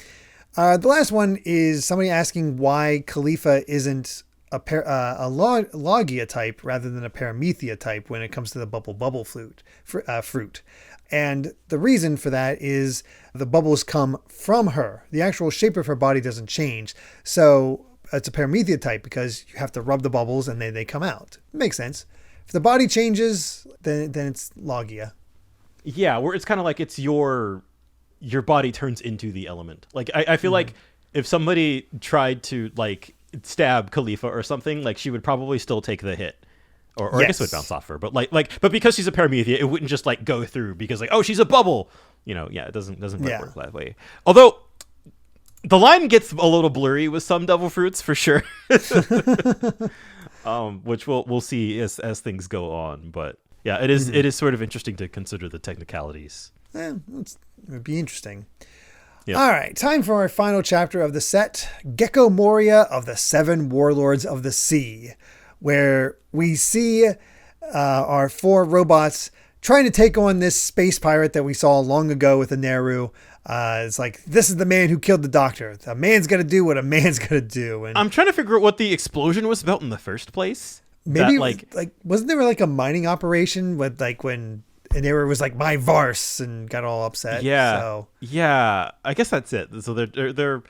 The last one is somebody asking why Khalifa isn't a Logia type rather than a Paramethea type when it comes to the bubble fruit. And the reason for that is the bubbles come from her. The actual shape of her body doesn't change. So it's a Paramethea type because you have to rub the bubbles and they come out. Makes sense. If the body changes, then it's Logia. Yeah, where it's kind of like it's your body turns into the element. Like I feel like if somebody tried to like stab Khalifa or something, like she would probably still take the hit. Or yes. I guess it would bounce off her, but but because she's a Paramethea, it wouldn't just like go through because like, oh, she's a bubble, you know. Yeah, it doesn't work that way. Although the line gets a little blurry with some devil fruits for sure, which we'll see as things go on. But yeah, it is sort of interesting to consider the technicalities. Yeah, it would be interesting. Yep. All right, time for our final chapter of the set, Gecko Moria of the 7 Warlords of the Sea, where we see our 4 robots trying to take on this space pirate that we saw long ago with the Neru. It's like, this is the man who killed the doctor. A man's got to do what a man's got to do. And I'm trying to figure out what the explosion was about in the first place. Maybe like wasn't there like a mining operation with like when Neru was like, my Vars, and got all upset? Yeah. So. Yeah. I guess that's it. So they're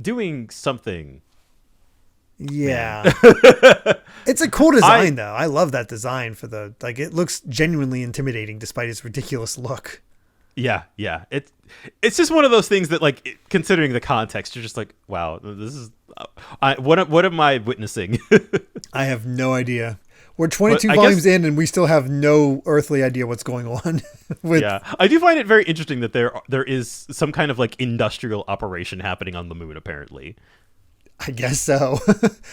doing something. Yeah. It's a cool design though. I love that design for it looks genuinely intimidating despite its ridiculous look. Yeah. It's just one of those things that like considering the context, you're just like, wow, this is what am I witnessing? I have no idea. We're 22 volumes in and we still have no earthly idea what's going on. Yeah, I do find it very interesting that there is some kind of like industrial operation happening on the moon apparently. I guess so.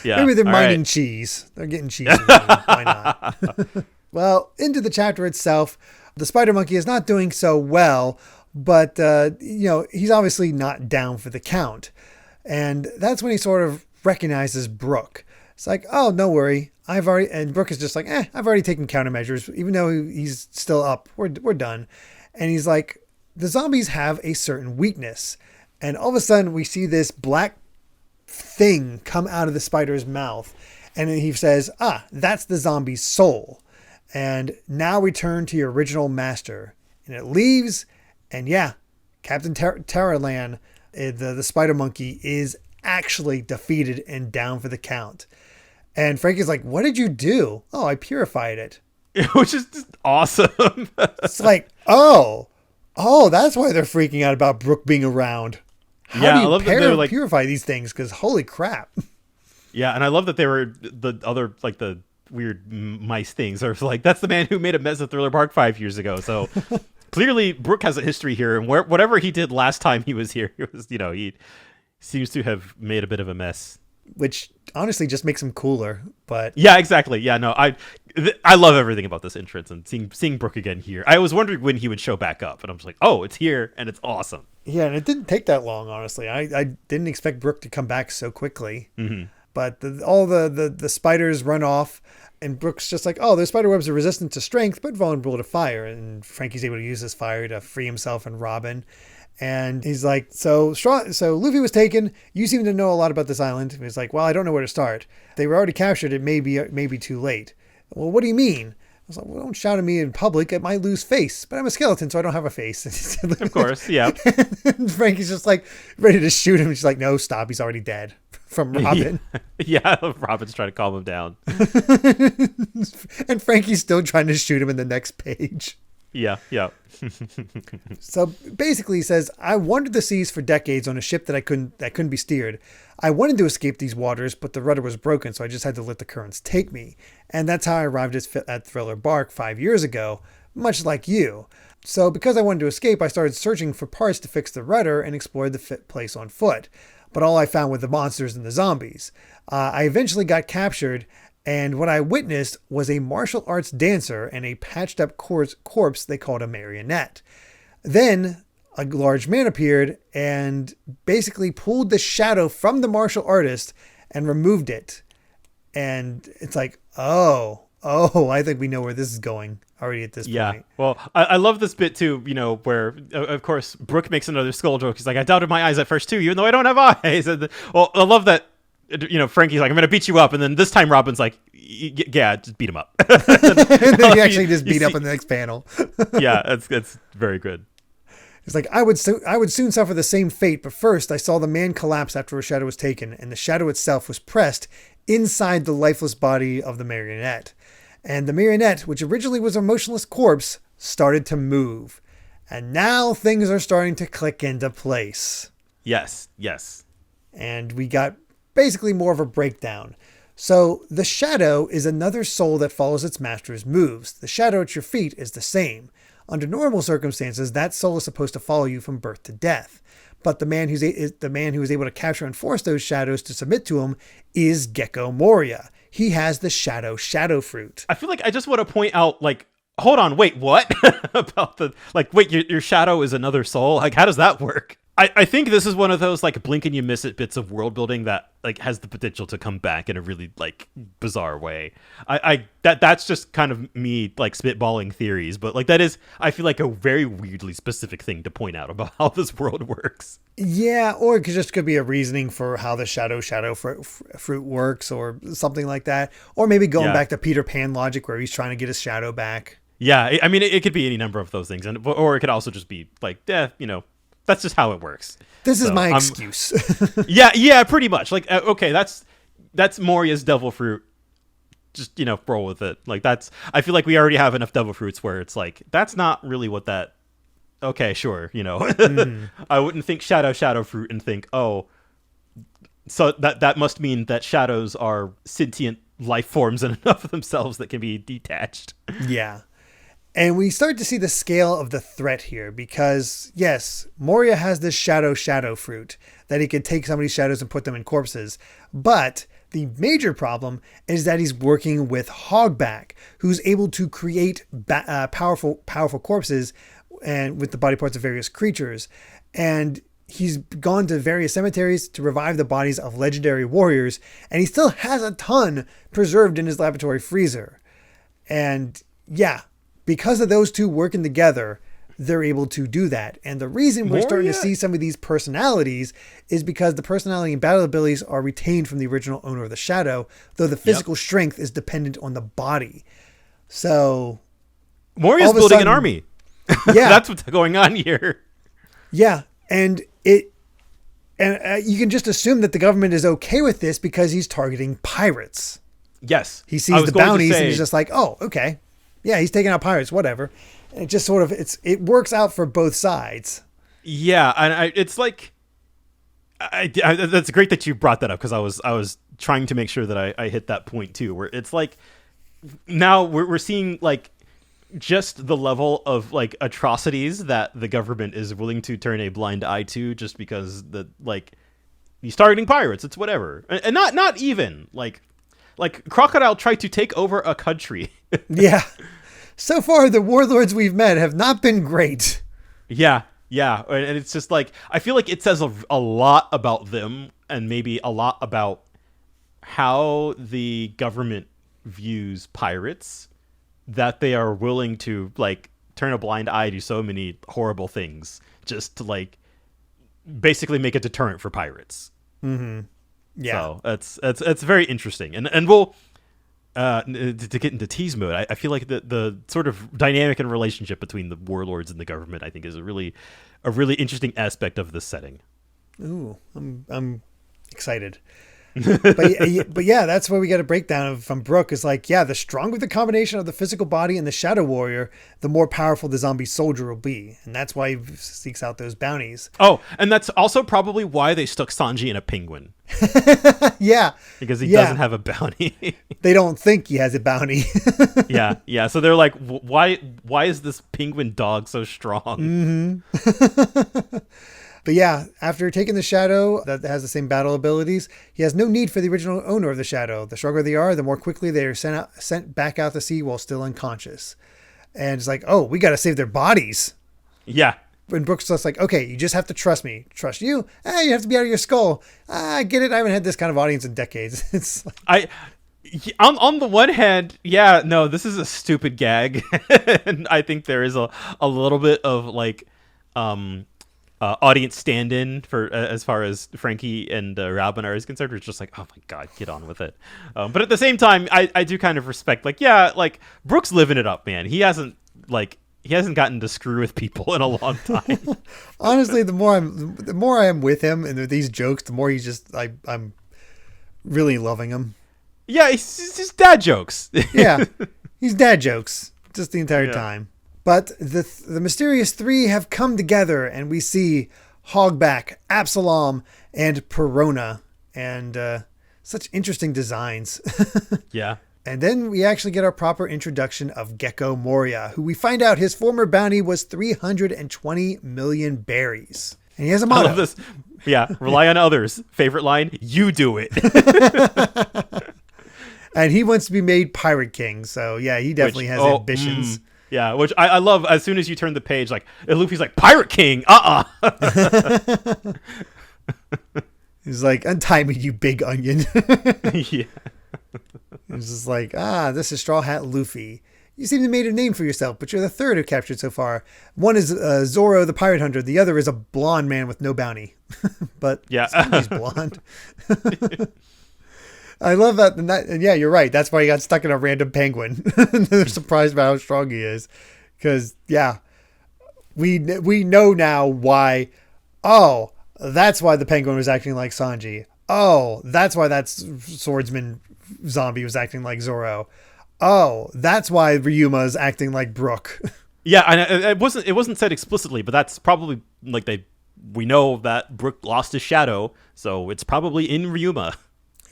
Yeah. Maybe they're mining cheese. They're getting cheese. Why not? Well, into the chapter itself, the spider monkey is not doing so well, but he's obviously not down for the count. And that's when he sort of recognizes Brook. It's like, oh, no worry. And Brook is just like, I've already taken countermeasures, even though he's still up. We're done. And he's like, the zombies have a certain weakness. And all of a sudden we see this black thing come out of the spider's mouth. And then he says, that's the zombie's soul. And now return to your original master. And it leaves. And yeah, Captain Terralan, the spider monkey, is actually defeated and down for the count. And Frankie's like, what did you do? Oh, I purified it. Which is just awesome. It's like, oh, that's why they're freaking out about Brook being around. How do you I love that they were like, purify these things? Because holy crap. Yeah, and I love that they were the other, like the weird mice things are like, that's the man who made a mess at Thriller Bark 5 years ago. So clearly Brook has a history here, and whatever he did last time he was here, it was, he seems to have made a bit of a mess. Which honestly just makes him cooler, but yeah, exactly. Yeah, no, I love everything about this entrance and seeing Brook again here. I was wondering when he would show back up, and I'm just like, oh, it's here and it's awesome. Yeah, and it didn't take that long, honestly. I didn't expect Brook to come back so quickly. Mm-hmm. But all the spiders run off, and Brook's just like, oh, the spider webs are resistant to strength but vulnerable to fire, and Frankie's able to use his fire to free himself and Robin. And he's like, so Luffy was taken. You seem to know a lot about this island. And he's like, well, I don't know where to start. They were already captured. It may be too late. Well, what do you mean? I was like, well, don't shout at me in public. It might lose face. But I'm a skeleton, so I don't have a face. Of course, yeah. And Frankie's just like ready to shoot him. She's like, no, stop. He's already dead. From Robin. Yeah, Robin's trying to calm him down. And Frankie's still trying to shoot him in the next page. Yeah. So basically he says, I wandered the seas for decades on a ship that couldn't be steered. I wanted to escape these waters, but the rudder was broken, so I just had to let the currents take me. And that's how I arrived at Thriller Bark 5 years ago, much like you. So because I wanted to escape, I started searching for parts to fix the rudder and explored the place on foot. But all I found were the monsters and the zombies. I eventually got captured, and what I witnessed was a martial arts dancer and a patched up corpse they called a marionette. Then a large man appeared and basically pulled the shadow from the martial artist and removed it. And it's like, oh, I think we know where this is going already at this point. Yeah, well, I love this bit too, where, of course, Brook makes another skull joke. He's like, I doubted my eyes at first too, even though I don't have eyes. And well, I love that, Frankie's like, I'm going to beat you up. And then this time Robin's like, yeah, just beat him up. And then he actually just beat up in the next panel. Yeah, it's very good. It's like, I would soon suffer the same fate, but first I saw the man collapse after a shadow was taken, and the shadow itself was pressed inside the lifeless body of the marionette. And the marionette, which originally was a motionless corpse, started to move. And now things are starting to click into place. Yes. And we got basically more of a breakdown. So the shadow is another soul that follows its master's moves. The shadow at your feet is the same. Under normal circumstances, that soul is supposed to follow you from birth to death. But the man who is able to capture and force those shadows to submit to him is Gecko Moria. He has the shadow fruit. I feel like I just want to point out, like, hold on, wait, what? About wait, your shadow is another soul? Like, how does that work? I think this is one of those, like, blink and you miss it bits of world building that, like, has the potential to come back in a really, like, bizarre way. That's just kind of me, like, spitballing theories, but, like, that is, I feel like, a very weirdly specific thing to point out about how this world works. Yeah, or it could be a reasoning for how the shadow fruit works or something like that. Or maybe going back to Peter Pan logic where he's trying to get his shadow back. Yeah, I mean, it could be any number of those things, or it could also just be, like, that's just how it works. This is my excuse. yeah, pretty much. Like, okay, that's Moria's devil fruit. Just, roll with it. Like, I feel like we already have enough devil fruits where it's like, that's not really what that, okay, sure, I wouldn't think shadow fruit and think, oh, so that must mean that shadows are sentient life forms in enough of themselves that can be detached. Yeah. And we start to see the scale of the threat here because, yes, Moria has this shadow fruit that he can take somebody's shadows and put them in corpses. But the major problem is that he's working with Hogback, who's able to create powerful corpses and with the body parts of various creatures. And he's gone to various cemeteries to revive the bodies of legendary warriors, and he still has a ton preserved in his laboratory freezer. And yeah, because of those two working together, they're able to do that. And the reason we're starting to see some of these personalities is because the personality and battle abilities are retained from the original owner of the shadow, though the physical strength is dependent on the body. So Moria's building an army. Yeah. That's what's going on here. Yeah. And you can just assume that the government is okay with this because he's targeting pirates. Yes. He sees the bounties and he's just like, oh, okay. Yeah, he's taking out pirates, whatever. And it just sort of, it works out for both sides. Yeah. And it's like, that's great that you brought that up, because I was trying to make sure that I hit that point too, where it's like, now we're seeing like just the level of like atrocities that the government is willing to turn a blind eye to, just because he's targeting pirates. It's whatever. And not even like Crocodile tried to take over a country. Yeah. So far, the warlords we've met have not been great. Yeah. Yeah. And it's just like, I feel like it says a lot about them, and maybe a lot about how the government views pirates, that they are willing to like turn a blind eye to so many horrible things just to like basically make a deterrent for pirates. Mm-hmm. Yeah. So it's very interesting. And we'll to get into tease mode, I feel like the sort of dynamic and relationship between the warlords and the government, I think, is a really interesting aspect of this setting. Ooh, I'm excited. but yeah, that's where we get a breakdown from Brook. Is like, yeah, the stronger the combination of the physical body and the shadow warrior, the more powerful the zombie soldier will be. And that's why he seeks out those bounties. Oh, and that's also probably why they stuck Sanji in a penguin. Yeah. Because he doesn't have a bounty. They don't think he has a bounty. Yeah. So they're like, why is this penguin dog so strong? Mm-hmm. But yeah, after taking the shadow that has the same battle abilities, he has no need for the original owner of the shadow. The stronger they are, the more quickly they are sent back out to sea while still unconscious. And it's like, oh, we got to save their bodies. Yeah. And Brook's just like, okay, you just have to trust me. Trust you? You have to be out of your skull. I get it. I haven't had this kind of audience in decades. It's like, on the one hand, yeah, no, this is a stupid gag. And I think there is a little bit of like, audience stand-in for as far as Frankie and Robin are concerned. It's just like, oh my god, get on with it. But at the same time, I do kind of respect, like, yeah, like Brook's living it up, man. He hasn't gotten to screw with people in a long time. Honestly, the more I am with him and these jokes, the more he's just I'm really loving him. Yeah, he's just dad jokes. Yeah, he's dad jokes just the entire time. But the mysterious three have come together, and we see Hogback, Absalom, and Perona, and such interesting designs. Yeah. And then we actually get our proper introduction of Gecko Moria, who we find out his former bounty was 320 million berries. And he has a motto. I love this. Yeah, rely on others. Favorite line, you do it. And he wants to be made Pirate King, so yeah, he definitely has ambitions. Yeah, which I love. As soon as you turn the page, like Luffy's like, Pirate King, He's like, untie me, you big onion. Yeah. It's just like, this is Straw Hat Luffy. You seem to have made a name for yourself, but you're the third who captured so far. One is Zoro the Pirate Hunter. The other is a blonde man with no bounty. But yeah, he's blonde. I love that. And yeah, you're right. That's why he got stuck in a random penguin. They're surprised about how strong he is. Because, yeah, we know now why. Oh, that's why the penguin was acting like Sanji. Oh, that's why that swordsman zombie was acting like Zoro. Oh, that's why Ryuma is acting like Brook. Yeah, and it wasn't said explicitly, but that's probably like we know that Brook lost his shadow, so it's probably in Ryuma.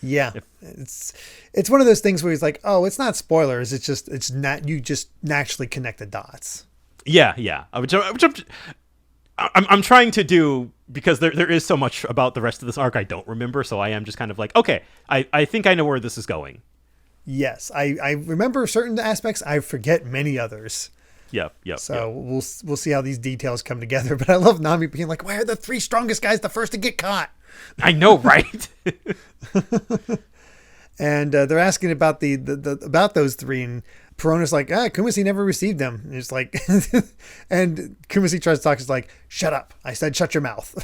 Yeah, it's one of those things where he's like, oh, it's not spoilers. It's not, you just naturally connect the dots. Yeah. Which I'm trying to do, because there is so much about the rest of this arc I don't remember. So I am just kind of like, okay, I think I know where this is going. Yes, I remember certain aspects. I forget many others. Yep. So we'll see how these details come together. But I love Nami being like, "Why are the 3 strongest guys the first to get caught?" I know, right? And they're asking about the about those 3, and Perona's like, Kumasi never received them. And it's like, and Kumasi tries to talk. It's like, "Shut up! I said, shut your mouth."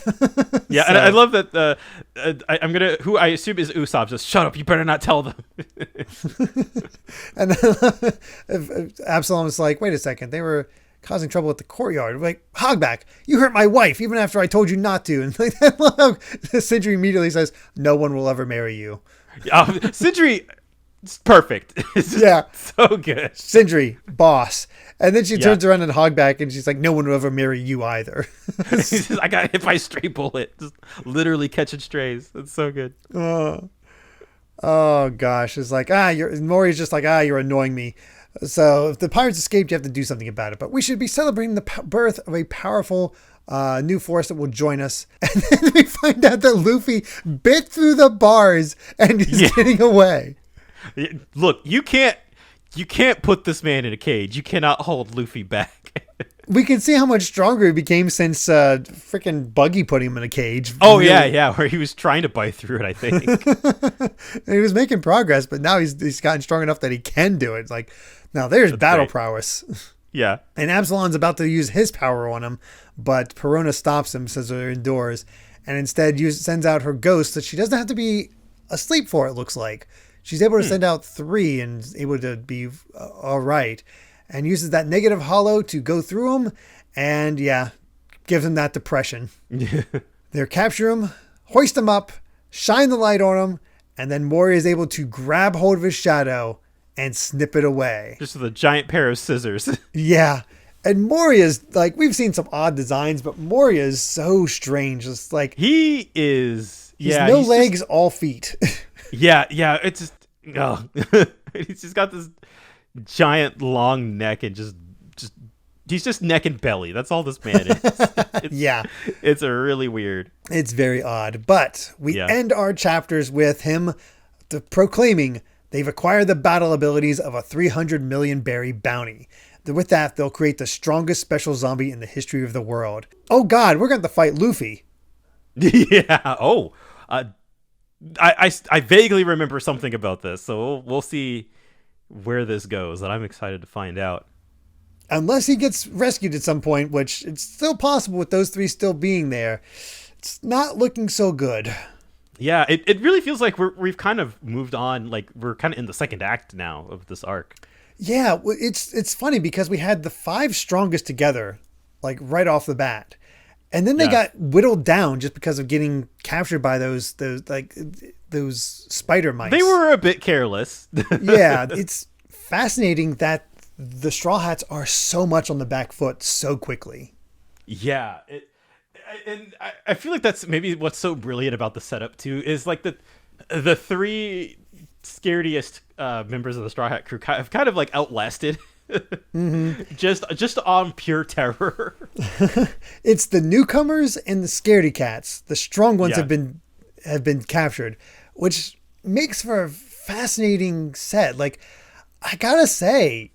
Yeah, so. And I love that. I'm gonna, who I assume is Usopp, just shut up. You better not tell them. And Absalom is like, "Wait a second, they were causing trouble at the courtyard." We're like, "Hogback, you hurt my wife even after I told you not to." And like, Sindri immediately says, "No one will ever marry you." Sindri, it's perfect. It's yeah, so good. Sindri, boss. And then she turns around and Hogback, and she's like, "No one will ever marry you either." I got hit by a stray bullet. Just literally catching strays. That's so good. Oh gosh, it's like Mori's just like you're annoying me. So if the pirates escaped, you have to do something about it. But we should be celebrating the birth of a powerful new force that will join us. And then we find out that Luffy bit through the bars and is getting away. Look, you can't put this man in a cage. You cannot hold Luffy back. We can see how much stronger he became since freaking Buggy put him in a cage. Oh, really. yeah, where he was trying to bite through it, I think. And he was making progress, but now he's gotten strong enough that he can do it. It's like, now there's battle prowess. Yeah. And Absalom's about to use his power on him, but Perona stops him, says they're indoors, and instead sends out her ghost that she doesn't have to be asleep for, it looks like. She's able to send out 3 and is able to be all right. And uses that negative hollow to go through him and, gives him that depression. They capture him, hoist him up, shine the light on him, and then Moria is able to grab hold of his shadow and snip it away. Just with a giant pair of scissors. Yeah. And Moria's, like, we've seen some odd designs, but Moria is so strange. It's like... He is... He's no legs, all feet. Yeah, it's just... Oh. He's just got this giant long neck and just he's just neck and belly. That's all this man is. It's a really weird. It's very odd. But we end our chapters with him proclaiming they've acquired the battle abilities of a 300 million berry bounty. With that, they'll create the strongest special zombie in the history of the world. Oh God, we're going to fight Luffy. Yeah. Oh, I vaguely remember something about this, so we'll see where this goes, and I'm excited to find out. Unless he gets rescued at some point, which it's still possible with those 3 still being there. It's not looking so good. Yeah, it really feels like we've kind of moved on. Like we're kind of in the second act now of this arc. Yeah, it's funny because we had the 5 strongest together, like right off the bat. And then they got whittled down just because of getting captured by those spider mice. They were a bit careless. Yeah, it's fascinating that the Straw Hats are so much on the back foot so quickly. Yeah, I feel like that's maybe what's so brilliant about the setup too. Is like the 3 scariest members of the Straw Hat crew have kind of like outlasted. Just on pure terror. It's the newcomers and the scaredy cats. The strong ones have been captured, which makes for a fascinating set. Like, I gotta say,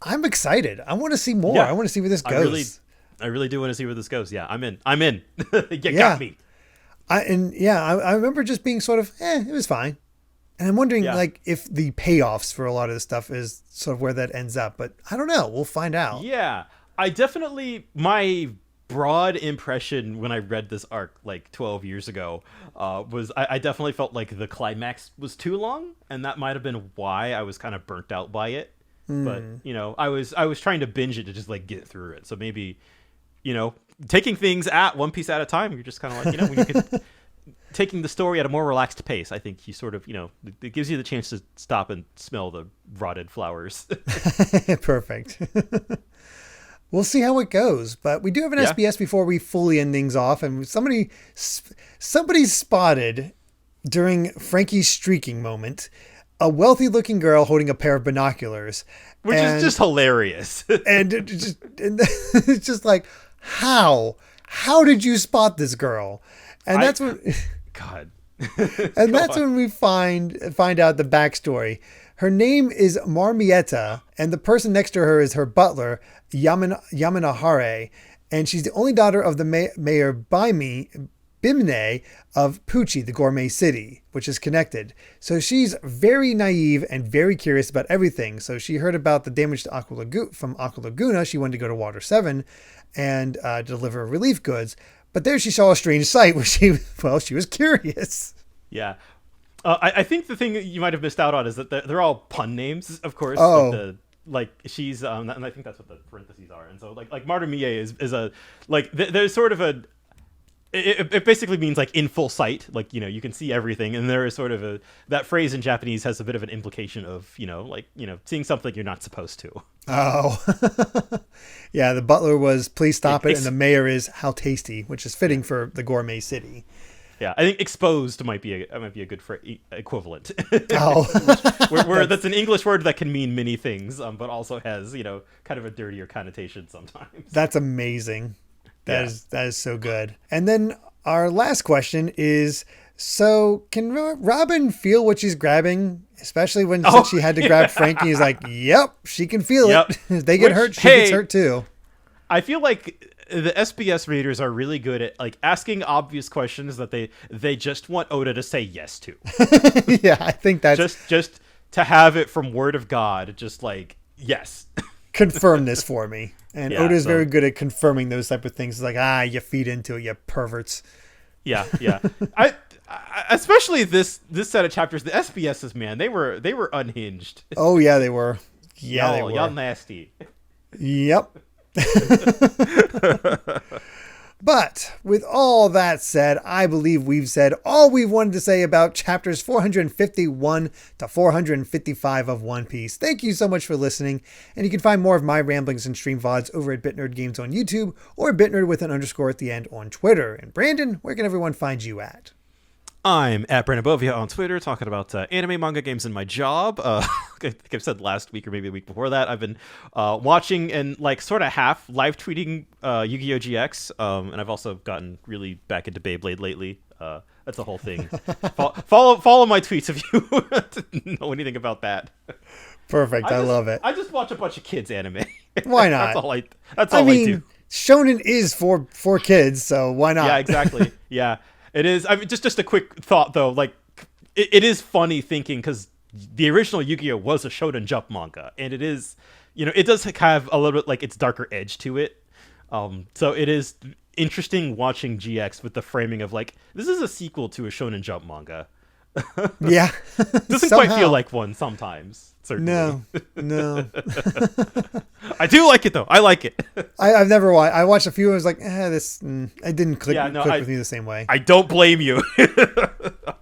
I'm excited. I want to see more. I want to see where this goes. I really do want to see where this goes. Yeah, I'm in. Got me. I remember just being sort of, it was fine. And I'm wondering, like, if the payoffs for a lot of this stuff is sort of where that ends up. But I don't know. We'll find out. Yeah. My broad impression when I read this arc, like, 12 years ago, was I definitely felt like the climax was too long. And that might have been why I was kind of burnt out by it. But, I was trying to binge it to just, like, get through it. So maybe, taking things at one piece at a time, you're just kind of like, when you could... Taking the story at a more relaxed pace, I think you sort of, it gives you the chance to stop and smell the rotted flowers. Perfect. We'll see how it goes, but we do have an SBS before we fully end things off, and somebody spotted during Frankie's streaking moment a wealthy-looking girl holding a pair of binoculars, which is just hilarious. and it's just like, how did you spot this girl? And that's when. God. And that's when we find out the backstory. Her name is Marmietta, and the person next to her is her butler, Yamanahare, and she's the only daughter of the mayor Bimne of Pucci, the gourmet city, which is connected. So she's very naive and very curious about everything. So she heard about the damage to from Aqua Laguna. She wanted to go to Water 7 and deliver relief goods. But there she saw a strange sight where she was curious. Yeah. I think the thing you might have missed out on is that they're all pun names, of course. Oh. She's and I think that's what the parentheses are. And so like Marta Mie is a like there's sort of a it basically means like in full sight, like, you know, you can see everything, and there is sort of that phrase in Japanese has a bit of an implication of, you know, like, you know, seeing something you're not supposed to. Oh. Yeah, the butler was please stop it, and the mayor is how tasty, which is fitting for the gourmet city. Yeah, I think exposed might be a good equivalent. Oh. where that's an English word that can mean many things, but also has, you know, kind of a dirtier connotation sometimes. That's amazing. That is so good. And then our last question is, so can Robin feel what she's grabbing? Especially when she had to grab Frankie. He's like, yep, she can feel it. If they get hurt, she gets hurt too. I feel like the SBS readers are really good at like asking obvious questions that they just want Oda to say yes to. Yeah, I think that's just to have it from word of God, just like, yes. Confirm this for me. And Oda is very good at confirming those type of things. It's like, you feed into it, you perverts. Yeah. I especially this set of chapters, the SBSs, man, they were unhinged. Oh yeah, they were. Yeah, they were. Y'all nasty. Yep. But with all that said, I believe we've said all we wanted to say about chapters 451 to 455 of One Piece. Thank you so much for listening, and you can find more of my ramblings and stream VODs over at BitNerd Games on YouTube or BitNerd with an underscore at the end on Twitter. And Brandon, where can everyone find you at? I'm at Brandon Bovia on Twitter, talking about anime, manga, games, and my job. I think I've said last week or maybe the week before that, I've been watching and like sort of half live tweeting Yu-Gi-Oh! GX, and I've also gotten really back into Beyblade lately. That's a whole thing. Follow my tweets if you know anything about that. Perfect, I love it. I just watch a bunch of kids anime. Why not? That's all I do. Shonen is for kids, so why not? Yeah, exactly. Yeah. It is. I mean, just a quick thought though. Like, it is funny thinking because the original Yu-Gi-Oh was a Shonen Jump manga, and it is, you know, it does have a little bit like its darker edge to it. So it is interesting watching GX with the framing of like, this is a sequel to a Shonen Jump manga. Yeah, doesn't quite feel like one sometimes. Certainly. No. I do like it though. I like it. I've never watched. I watched a few. And I was like, this. It didn't click with me the same way. I don't blame you.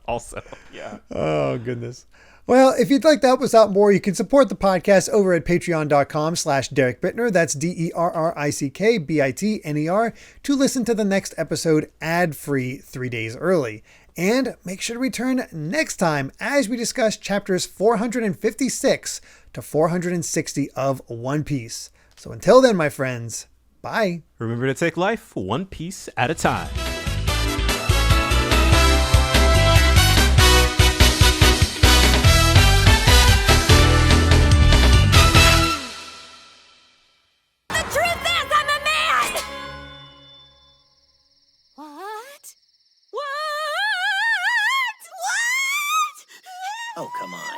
Also, yeah. Oh goodness. Well, if you'd like to help us out more, you can support the podcast over at patreon.com/Derek Bittner. That's DERRICKBITNER to listen to the next episode ad-free 3 days early. And make sure to return next time as we discuss chapters 456 to 460 of One Piece. So until then, my friends, bye. Remember to take life one piece at a time. The truth is, I'm a man! What? What? Oh, come on.